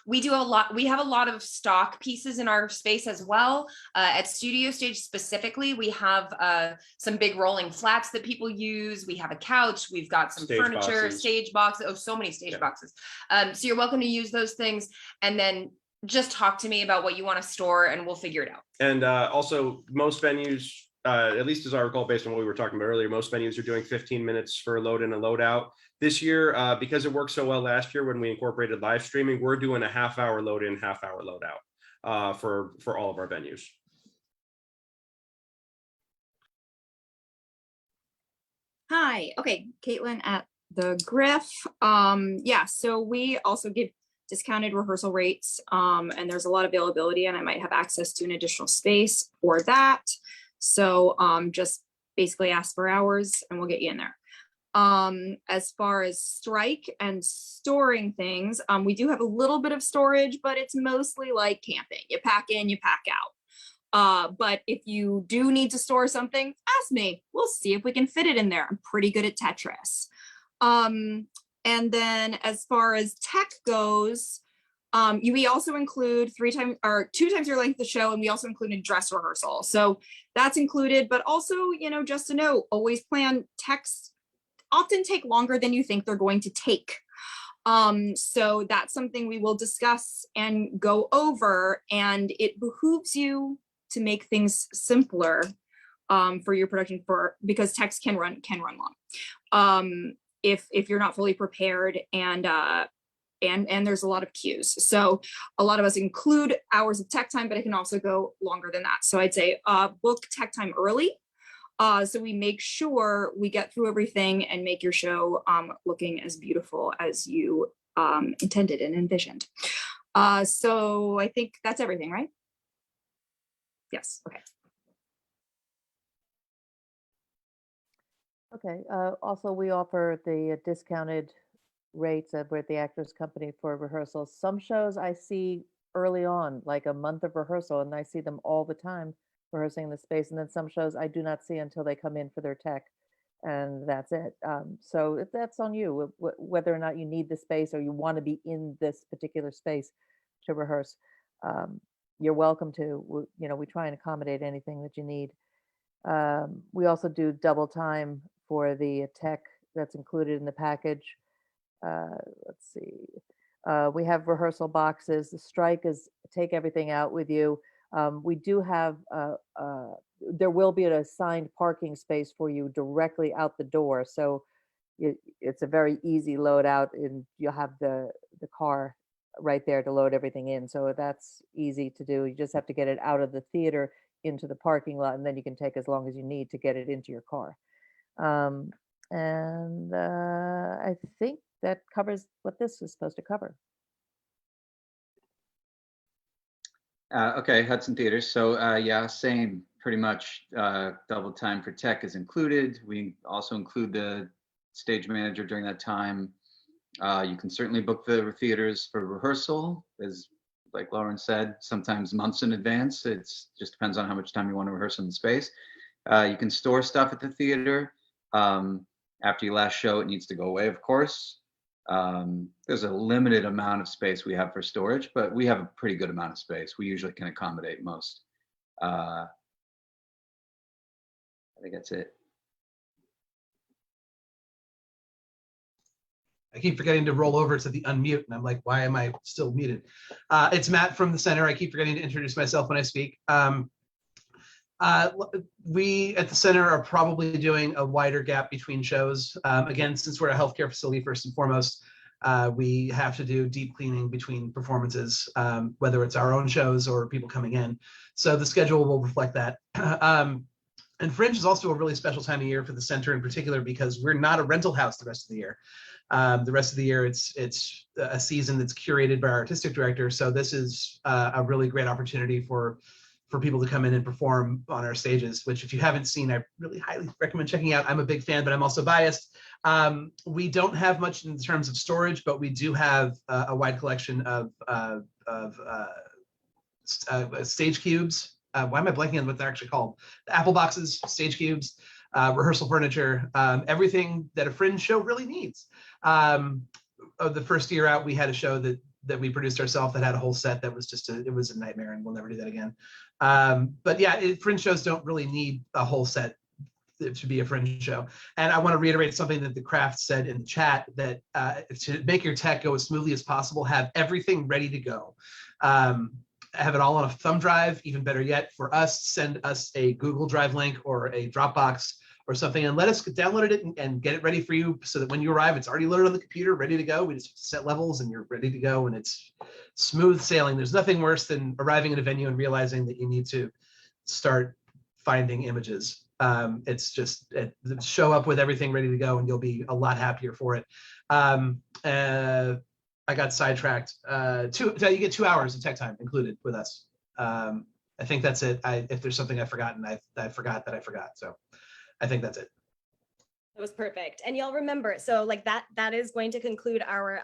We have a lot of stock pieces in our space as well. At Studio Stage specifically, we have some big rolling flats that people use. We have a couch, we've got some Stage furniture, boxes. stage boxes, so many stage Yeah. boxes. So you're welcome to use those things, and then just talk to me about what you want to store and we'll figure it out. And also, most venues, at least as I recall, based on what we were talking about earlier, most venues are doing 15 minutes for load in and load out. This year, because it worked so well last year when we incorporated live streaming, we're doing a half-hour load in, half-hour load out for all of our venues. Hi, okay, Caitlin at the Griff. Yeah, so we also give discounted rehearsal rates, and there's a lot of availability, and I might have access to an additional space for that. So just basically ask for hours and we'll get you in there. As far as strike and storing things, we do have a little bit of storage, but it's mostly like camping. You pack in, you pack out. But if you do need to store something, ask me. We'll see if we can fit it in there. I'm pretty good at Tetris. And then as far as tech goes, we also include 2 times your length of show, and we also include a dress rehearsal. So that's included, but also, just to know, always plan. Techs often take longer than you think they're going to take. So that's something we will discuss and go over, and it behooves you to make things simpler for your production because techs can run long. If you're not fully prepared and there's a lot of queues. So a lot of us include hours of tech time, but it can also go longer than that. So I'd say book tech time early. So we make sure we get through everything and make your show looking as beautiful as you intended and envisioned. So I think that's everything, right? Yes, okay. Okay, also we offer the discounted rates we're at the Actors Company for rehearsals. Some shows I see early on, like a month of rehearsal, and I see them all the time rehearsing in the space. And then some shows I do not see until they come in for their tech, and that's it. So that's on you, whether or not you need the space or you want to be in this particular space to rehearse. You're welcome to. We try and accommodate anything that you need. We also do double time for the tech that's included in the package. Let's see. We have rehearsal boxes. The strike is take everything out with you. We do have, there will be an assigned parking space for you directly out the door. So it's a very easy load out, and you'll have the car right there to load everything in. So that's easy to do. You just have to get it out of the theater into the parking lot, and then you can take as long as you need to get it into your car. I think that covers what this is supposed to cover. Okay, Hudson Theaters. So yeah, same, pretty much double time for tech is included. We also include the stage manager during that time. You can certainly book the theaters for rehearsal, as like Lauren said, sometimes months in advance. It just depends on how much time you want to rehearse in the space. You can store stuff at the theater. After your last show, it needs to go away, of course. There's a limited amount of space we have for storage, but we have a pretty good amount of space. We usually can accommodate most. I think that's it. I keep forgetting to roll over to the unmute, and I'm like, why am I still muted? It's Matt from the center. I keep forgetting to introduce myself when I speak. We at the center are probably doing a wider gap between shows. Again, since we're a healthcare facility, first and foremost, we have to do deep cleaning between performances, whether it's our own shows or people coming in. So the schedule will reflect that. And Fringe is also a really special time of year for the center in particular, because we're not a rental house the rest of the year. The rest of the year, it's a season that's curated by our artistic director. So this is a really great opportunity for people to come in and perform on our stages, which if you haven't seen, I really highly recommend checking out. I'm a big fan, but I'm also biased. We don't have much in terms of storage, but we do have a wide collection of stage cubes. Why am I blanking on what they're actually called? The Apple boxes, stage cubes, rehearsal furniture, everything that a Fringe show really needs. The first year out, we had a show that we produced ourselves that had a whole set that was it was a nightmare, and we'll never do that again. But yeah, Fringe shows don't really need a whole set to be a Fringe show. And I want to reiterate something that the Craft said in the chat, that to make your tech go as smoothly as possible, have everything ready to go. Have it all on a thumb drive, even better yet, for us, send us a Google Drive link or a Dropbox or something, and let us download it and get it ready for you, so that when you arrive, it's already loaded on the computer, ready to go. We just set levels and you're ready to go, and it's smooth sailing. There's nothing worse than arriving at a venue and realizing that you need to start finding images. It's just show up with everything ready to go, and you'll be a lot happier for it. I got sidetracked. You get 2 hours of tech time included with us. I think that's it. If there's something I've forgotten, I forgot that I forgot. So I think that's it. That was perfect. And y'all remember, so like that is going to conclude our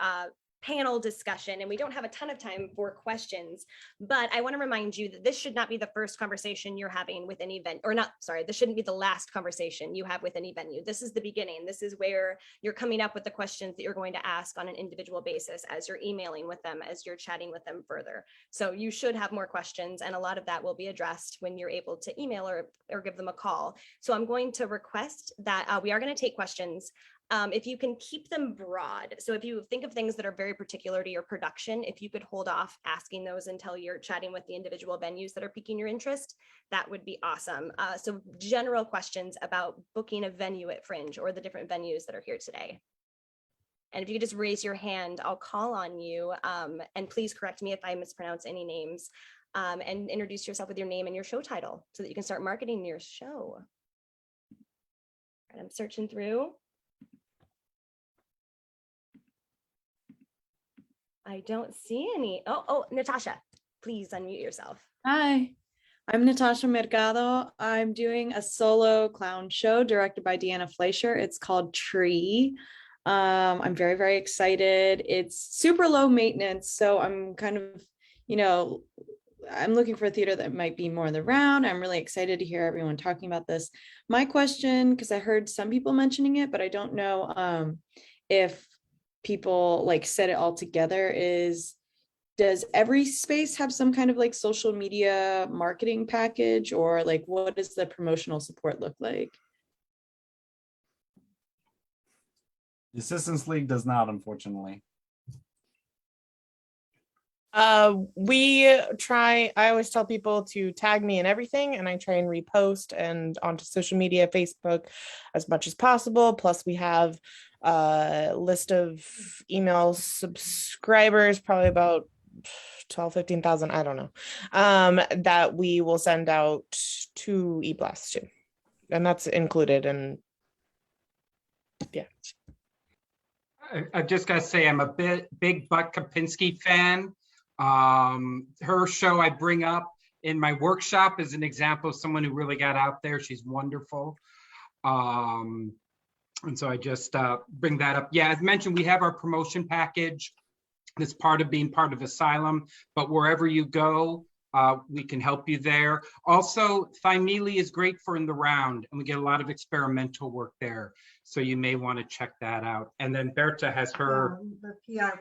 panel discussion, and we don't have a ton of time for questions, but I want to remind you that this should not be the first conversation you're having with any event, or not, sorry, this shouldn't be the last conversation you have with any venue. This is the beginning. This is where you're coming up with the questions that you're going to ask on an individual basis as you're emailing with them, as you're chatting with them further. So you should have more questions, and a lot of that will be addressed when you're able to email or give them a call. So I'm going to request that we are going to take questions. If you can keep them broad. So if you think of things that are very particular to your production, if you could hold off asking those until you're chatting with the individual venues that are piquing your interest, that would be awesome. So general questions about booking a venue at Fringe or the different venues that are here today. And if you could just raise your hand, I'll call on you. And please correct me if I mispronounce any names, and introduce yourself with your name and your show title so that you can start marketing your show. And I'm searching through. I don't see any. Oh, Natasha, please unmute yourself. Hi, I'm Natasha Mercado. I'm doing a solo clown show directed by Deanna Fleischer. It's called Tree. I'm very, very excited. It's super low maintenance, so I'm kind of, I'm looking for a theater that might be more in the round. I'm really excited to hear everyone talking about this. My question, because I heard some people mentioning it, but I don't know if people like said it all together, is does every space have some kind of like social media marketing package, or like what does the promotional support look like? The Assistance League does not, unfortunately. I always tell people to tag me in everything, and I try and repost and onto social media, Facebook, as much as possible. Plus we have a list of email subscribers, probably about 15,000, I don't know, that we will send out to eBlast to, and that's included. And yeah. I've just got to say, I'm a big Buck Kapinski fan. Her show I bring up in my workshop is an example of someone who really got out there. She's wonderful. And so I just bring that up. Yeah, as mentioned, we have our promotion package that's part of being part of Asylum, but wherever you go, we can help you there. Also, Thymele is great for in the round, and we get a lot of experimental work there. So you may want to check that out. And then Berta has her the PR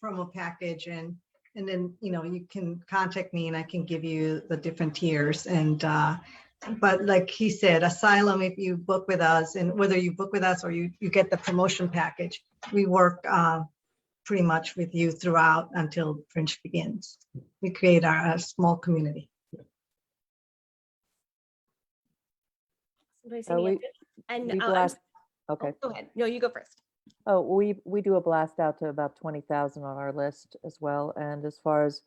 promo package, and then you can contact me and I can give you the different tiers, and But like he said, Asylum, if you book with us, and whether you book with us or you get the promotion package, we work pretty much with you throughout until Fringe begins. We create our small community. Somebody say we- yes. And we I'm blast. oh, Okay. go ahead. No, you go first. Oh, we do a blast out to about 20,000 on our list as well. And as far as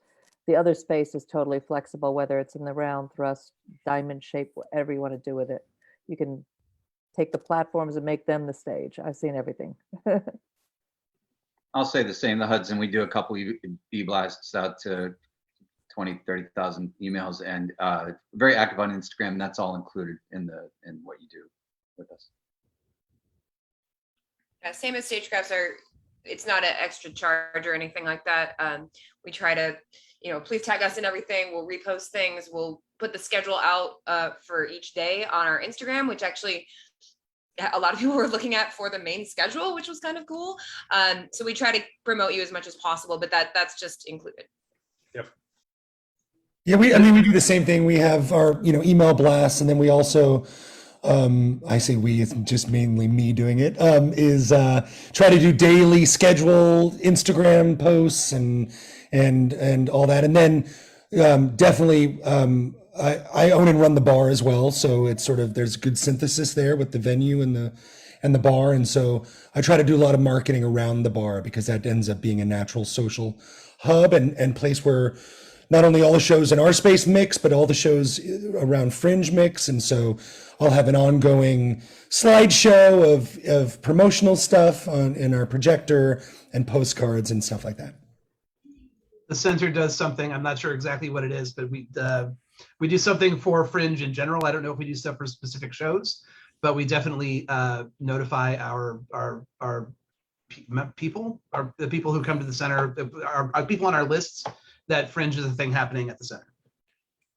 the other space is totally flexible, whether it's in the round, thrust, diamond shape, whatever you want to do with it. You can take the platforms and make them the stage. I've seen everything. I'll say the same. The Hudson, we do a couple e-blasts out to 20, 30,000 emails, and very active on Instagram. And that's all included in what you do with us. Same as Stagecrafts are, it's not an extra charge or anything like that. We try to, please tag us in everything. We'll repost things. We'll put the schedule out for each day on our Instagram, which actually a lot of people were looking at for the main schedule, which was kind of cool. So we try to promote you as much as possible, but that's just included. Yeah, we do the same thing. We have our, email blasts, and then we also, I say we, it's just mainly me doing it, is try to do daily schedule Instagram posts and all that. And then definitely I own and run the bar as well. So it's sort of, there's good synthesis there with the venue and the bar. And so I try to do a lot of marketing around the bar, because that ends up being a natural social hub and place where not only all the shows in our space mix, but all the shows around Fringe mix. And so I'll have an ongoing slideshow of promotional stuff in our projector and postcards and stuff like that. The center does something, I'm not sure exactly what it is, but we do something for Fringe in general. I don't know if we do stuff for specific shows, but we definitely notify our people, the people who come to the center, our people on our lists, that Fringe is a thing happening at the center,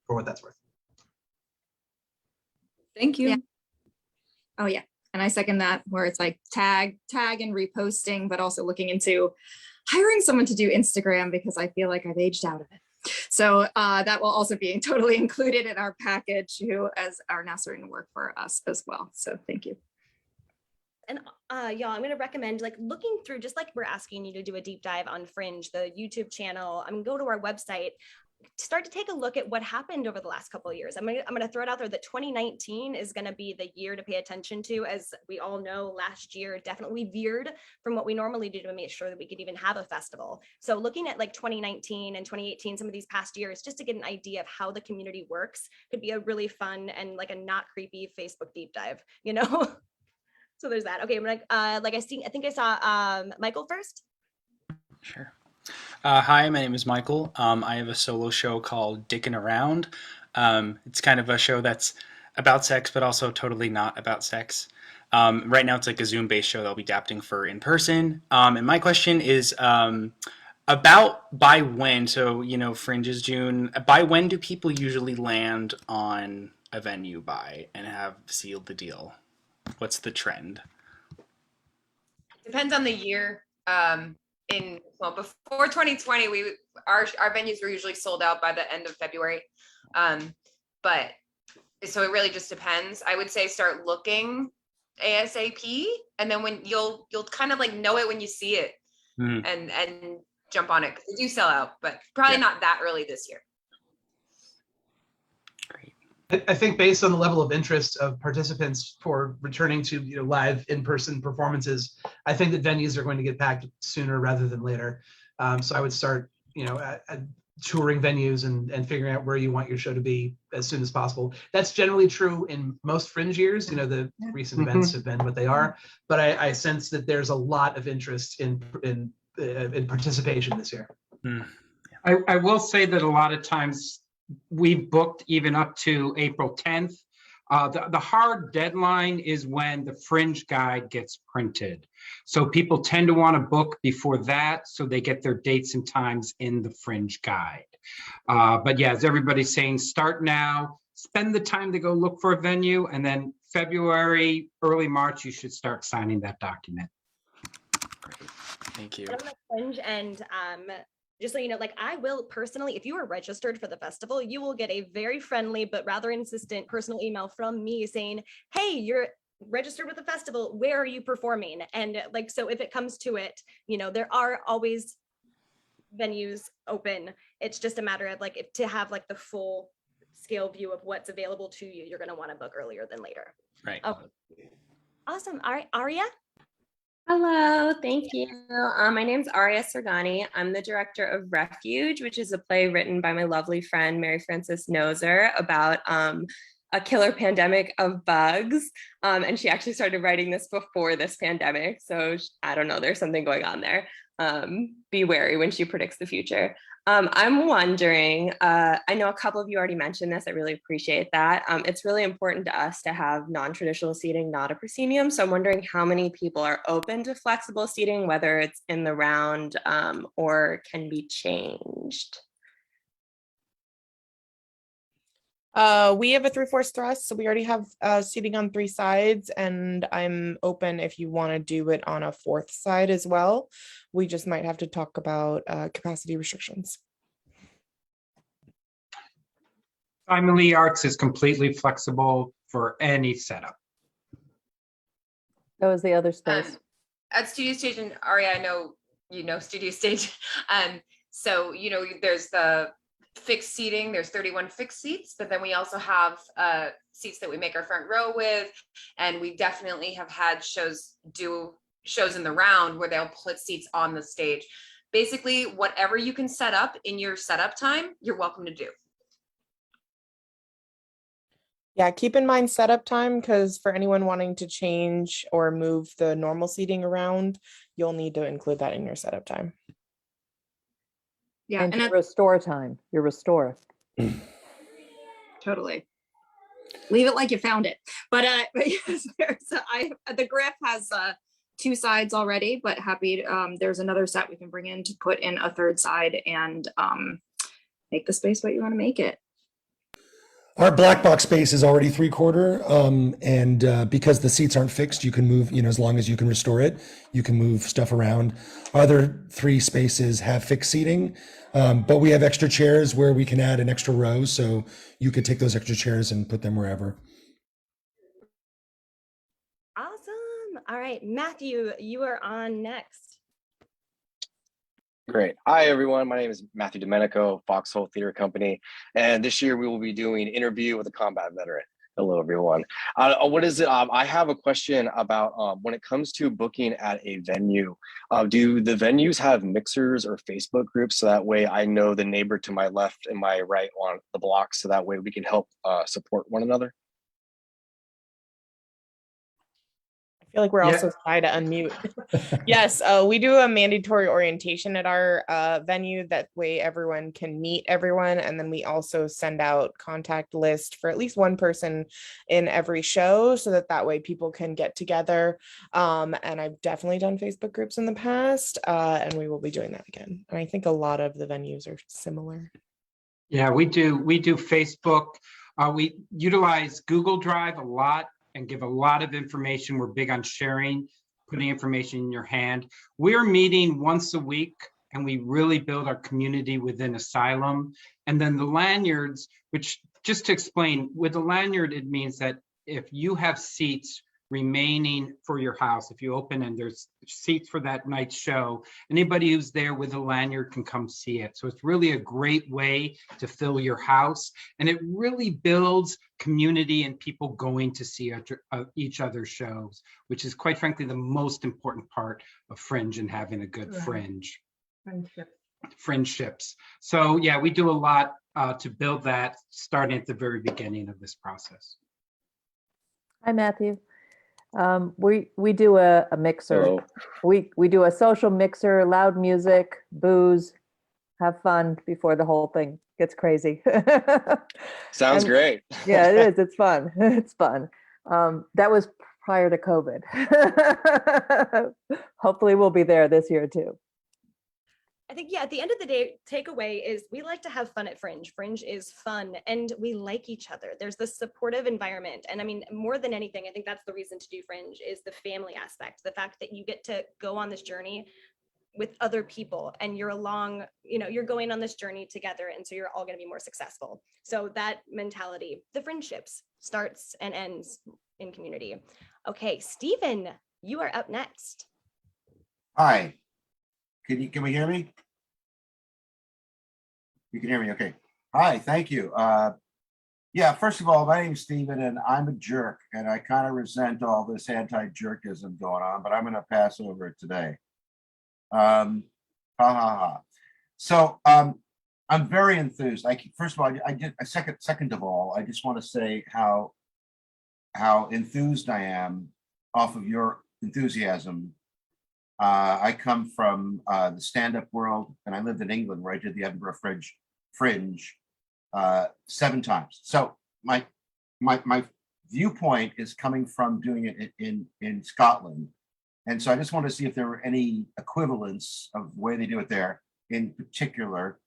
for what that's worth. Thank you. Yeah. Oh yeah, and I second that, where it's like tag and reposting, but also looking into hiring someone to do Instagram, because I feel like I've aged out of it. So that will also be totally included in our package, who as are now starting to work for us as well. So thank you. And y'all, I'm going to recommend looking through, just like we're asking you to do a deep dive on Fringe, the YouTube channel. I'm going to go to our website, start to take a look at what happened over the last couple of years. I'm going to throw it out there that 2019 is going to be the year to pay attention to. As we all know, last year definitely veered from what we normally do to make sure that we could even have a festival. So looking at 2019 and 2018, some of these past years, just to get an idea of how the community works, could be a really fun and a not creepy Facebook deep dive, So there's that. Okay, I'm gonna I think I saw Michael first. Sure. Hi, my name is Michael. I have a solo show called Dickin' Around. It's kind of a show that's about sex, but also totally not about sex. Right now, it's like a Zoom-based show that I'll be adapting for in person. And my question is about by when. So Fringe is June. By when do people usually land on a venue by and have sealed the deal? What's the trend? Depends on the year. Before 2020, our venues were usually sold out by the end of February. But so it really just depends. I would say start looking ASAP, and then when you'll kind of know it when you see it, and jump on it. They do sell out, but probably not that early this year. I think based on the level of interest of participants for returning to live in-person performances, I think that venues are going to get packed sooner rather than later. So I would start touring venues and figuring out where you want your show to be as soon as possible. That's generally true in most Fringe years. The recent events have been what they are, but I sense that there's a lot of interest in participation this year. I will say that a lot of times we've booked even up to April 10th. The hard deadline is when the Fringe guide gets printed. So people tend to want to book before that, so they get their dates and times in the Fringe guide. But yeah, as everybody's saying, start now, spend the time to go look for a venue, and then February, early March, you should start signing that document. Great. Thank you. I'm on Fringe, and just so you know, like I will personally, if you are registered for the festival, you will get a very friendly but rather insistent personal email from me saying, hey, you're registered with the festival, where are you performing? And like, so if it comes to it, you know, there are always venues open. It's just a matter of like, if to have like the full scale view of what's available to you, you're going to want to book earlier than later. Right. Oh, awesome. All right, Aria. Hello, thank you. My name's Aria Sergani. I'm the director of Refuge, which is a play written by my lovely friend Mary Frances Noser about a killer pandemic of bugs. And she actually started writing this before this pandemic. So I don't know, there's something going on there. Be wary when she predicts the future. I'm wondering, I know a couple of you already mentioned this, I really appreciate that. It's really important to us to have non-traditional seating, not a proscenium. So I'm wondering how many people are open to flexible seating, whether it's in the round or can be changed. We have a 3/4 thrust, so we already have seating on 3 sides, and I'm open if you want to do it on a 4th side as well. We just might have to talk about capacity restrictions. Family Arts is completely flexible for any setup. That was the other space. At Studio Stage, and Aria, I know you know Studio Stage. So you know there's the fixed seating, there's 31 fixed seats, but then we also have seats that we make our front row with, and we definitely have had shows in the round where they'll put seats on the stage. Basically, whatever you can set up in your setup time, you're welcome to do. Yeah, keep in mind setup time, because for anyone wanting to change or move the normal seating around, you'll need to include that in your setup time. Yeah, And and your restore time, your restore. totally. Leave it like you found it. But yes, the Griff has 2 sides already, but happy there's another set we can bring in to put in a 3rd side and make the space what you want to make it. Our black box space is already 3/4, and because the seats aren't fixed, you can move, you know, as long as you can restore it, you can move stuff around. Our other 3 spaces have fixed seating, but we have extra chairs where we can add an extra row, so you could take those extra chairs and put them wherever. Awesome. All right, Matthew, you are on next. Great. Hi, everyone. My name is Matthew Domenico, Foxhole Theater Company. And this year we will be doing Interview with a Combat Veteran. Hello, everyone. What is it? I have a question about when it comes to booking at a venue, do the venues have mixers or Facebook groups? So that way I know the neighbor to my left and my right on the block. So that way we can help support one another. I feel like we're Yeah. also shy to unmute. Yes, we do a mandatory orientation at our venue. That way everyone can meet everyone. And then we also send out contact list for at least one person in every show, so that way people can get together. And I've definitely done Facebook groups in the past, and we will be doing that again. And I think a lot of the venues are similar. Yeah, we do Facebook. We utilize Google Drive a lot and give a lot of information. We're big on sharing, putting information in your hand. We're meeting once a week, and we really build our community within Asylum. And then the lanyards, which, just to explain, with the lanyard, it means that if you have seats remaining for your house, if you open and there's seats for that night's show, anybody who's there with a lanyard can come see it. So it's really a great way to fill your house, and it really builds community and people going to see each other's shows, which is quite frankly the most important part of Fringe and having a good Fringe. Friendships. So yeah, we do a lot to build that, starting at the very beginning of this process. Hi, Matthew. We do a mixer. Hello. We do a social mixer, loud music, booze, have fun before the whole thing gets crazy. Sounds And- great. Yeah, it is. It's fun. It's fun. That was prior to COVID. Hopefully we'll be there this year too. I think, yeah, at the end of the day, takeaway is we like to have fun at Fringe. Fringe is fun and we like each other. There's this supportive environment. And I mean, more than anything, I think that's the reason to do Fringe is the family aspect, the fact that you get to go on this journey with other people, and you're along, you're going on this journey together, and so you're all going to be more successful. So that mentality, the friendships starts and ends in community. Okay, Stephen, you are up next. Hi, can we hear me? You can hear me, okay. Hi, thank you. Yeah, first of all, my name's Stephen and I'm a jerk, and I kind of resent all this anti-jerkism going on, but I'm gonna pass over it today. Ha ha ha. So I'm very enthused. First of all, second of all, I just want to say how enthused I am off of your enthusiasm. I come from the stand-up world, and I lived in England where I did the Edinburgh Fringe 7 times. So my viewpoint is coming from doing it in Scotland. And so I just want to see if there were any equivalents of the way they do it there. In particular,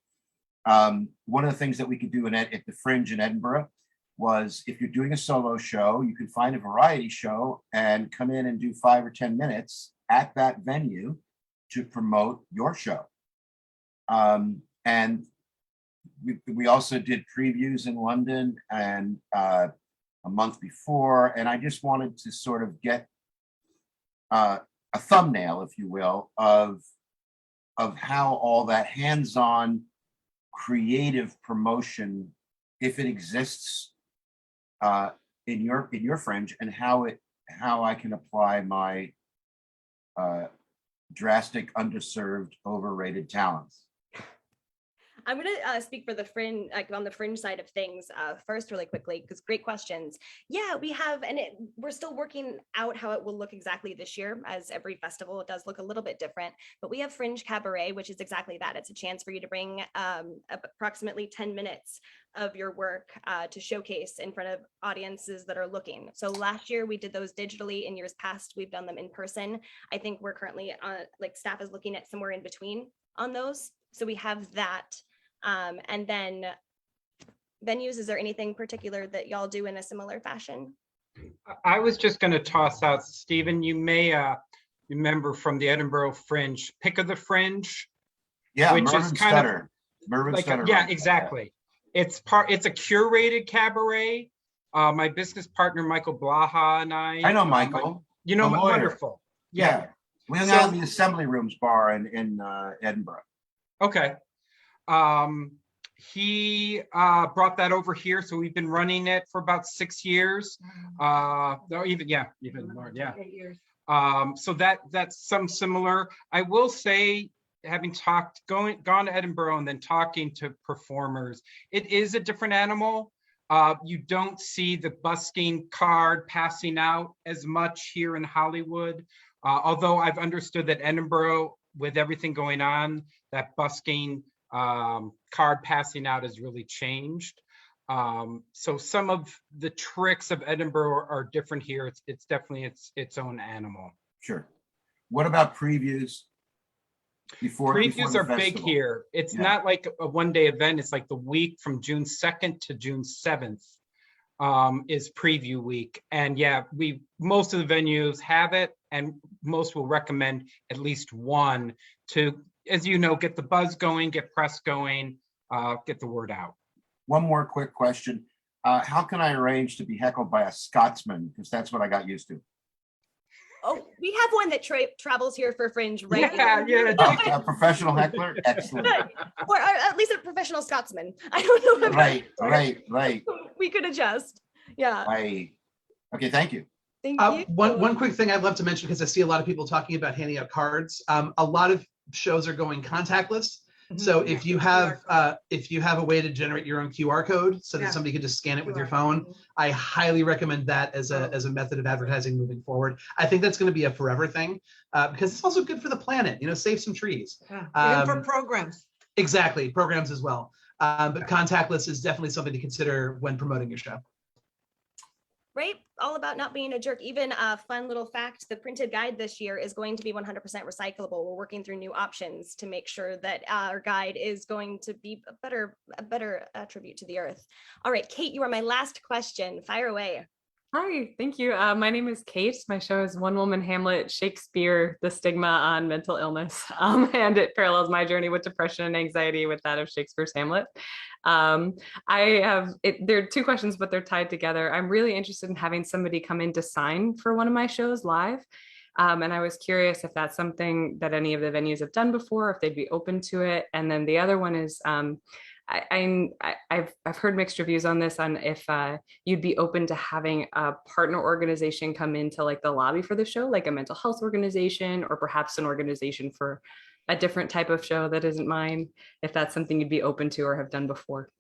one of the things that we could do at the Fringe in Edinburgh was, if you're doing a solo show, you can find a variety show and come in and do 5 or 10 minutes at that venue to promote your show. And we also did previews in London and a month before, and I just wanted to sort of get a thumbnail, if you will, of how all that hands-on creative promotion, if it exists in your Fringe, and how I can apply my drastic, underserved, overrated talents. I'm going to speak for the Fringe, like on the Fringe side of things first, really quickly, because great questions. Yeah, we have, and we're still working out how it will look exactly this year. As every festival, it does look a little bit different, but we have Fringe Cabaret, which is exactly that. It's a chance for you to bring approximately 10 minutes of your work to showcase in front of audiences that are looking. So last year we did those digitally. In years past, we've done them in person. I think we're currently staff is looking at somewhere in between on those. So we have that. And then venues, is there anything particular that y'all do in a similar fashion? I was just going to toss out, Stephen, you may remember from the Edinburgh Fringe, Pick of the Fringe. Yeah, which Mervyn is kind Stutter. Mervyn like Stutter yeah, runs exactly. It's a curated cabaret. My business partner, Michael Blaha, and I know Michael. You know, the lawyer. wonderful. Yeah. We hung out in the Assembly Rooms bar in Edinburgh. Okay. He brought that over here, so we've been running it for about 6 years. No, even more, yeah. 8 years. So that's some similar. I will say, having gone to Edinburgh and then talking to performers, it is a different animal. You don't see the busking card passing out as much here in Hollywood. Although I've understood that Edinburgh, with everything going on, that busking card passing out has really changed. So some of the tricks of Edinburgh are different here. It's definitely its own animal. Sure. What about previews? Previews are big here. It's not like a one-day event. It's like the week from June 2nd to June 7th is preview week. And yeah, most of the venues have it, and most will recommend at least one to, as you know, get the buzz going, get press going, get the word out. One more quick question. How can I arrange to be heckled by a Scotsman? Because that's what I got used to. Oh, we have one that travels here for Fringe, right? Yeah. A professional heckler? Excellent. Or at least a professional Scotsman. I don't know. Right. We could adjust. Yeah. Okay, thank you. Thank you. One quick thing I'd love to mention, because I see a lot of people talking about handing out cards. A lot of shows are going contactless. So if you have a way to generate your own QR code so that somebody can just scan it with your phone, I highly recommend that as a method of advertising moving forward. I think that's going to be a forever thing because it's also good for the planet. Save some trees. And for programs. Exactly, programs as well. But contactless is definitely something to consider when promoting your show. Right? All about not being a jerk. Even a fun little fact, the printed guide this year is going to be 100% recyclable. We're working through new options to make sure that our guide is going to be a better attribute to the earth. All right, Kate, you are my last question. Fire away. Hi, thank you. My name is Kate. My show is One Woman Hamlet, Shakespeare, the stigma on mental illness. And it parallels my journey with depression and anxiety with that of Shakespeare's Hamlet. There are two questions, but they're tied together. I'm really interested in having somebody come in to sign for one of my shows live. And I was curious if that's something that any of the venues have done before, if they'd be open to it. And then the other one is, I've heard mixed reviews on this, on if you'd be open to having a partner organization come into like the lobby for the show, like a mental health organization, or perhaps an organization for a different type of show that isn't mine, if that's something you'd be open to or have done before.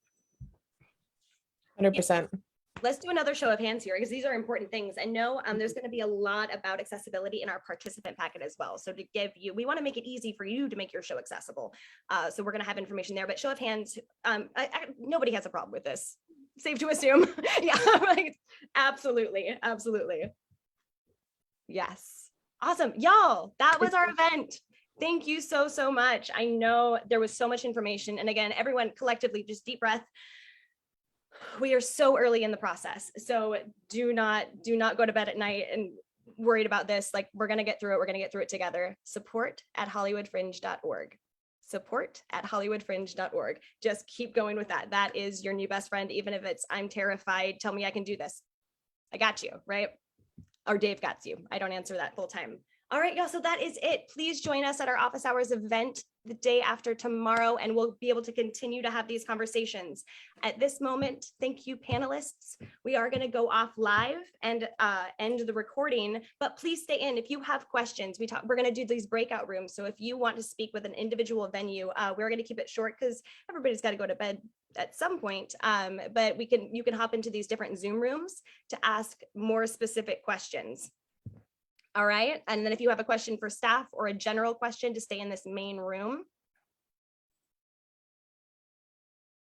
100%. Let's do another show of hands here because these are important things. And no, there's going to be a lot about accessibility in our participant packet as well. So to give you, we want to make it easy for you to make your show accessible. So we're going to have information there, but show of hands, nobody has a problem with this. Safe to assume. Yeah, right. Absolutely. Absolutely. Yes. Awesome. Y'all, that was our event. Thank you so, so much. I know there was so much information. And again, everyone collectively, just deep breath. We are so early in the process. So do not go to bed at night and worried about this. Like, we're going to get through it. We're going to get through it together. support@hollywoodfringe.org. support@hollywoodfringe.org. Just keep going with that. That is your new best friend. Even if it's, I'm terrified, tell me I can do this. I got you, right? Or Dave got you. I don't answer that full time. All right, y'all, so that is it. Please join us at our office hours event the day after tomorrow, and we'll be able to continue to have these conversations. At this moment, thank you, panelists. We are going to go off live and end the recording, but please stay in. If you have questions, we're going to do these breakout rooms. So if you want to speak with an individual venue, we're going to keep it short because everybody's got to go to bed at some point, but you can hop into these different Zoom rooms to ask more specific questions. All right. And then if you have a question for staff or a general question, to stay in this main room.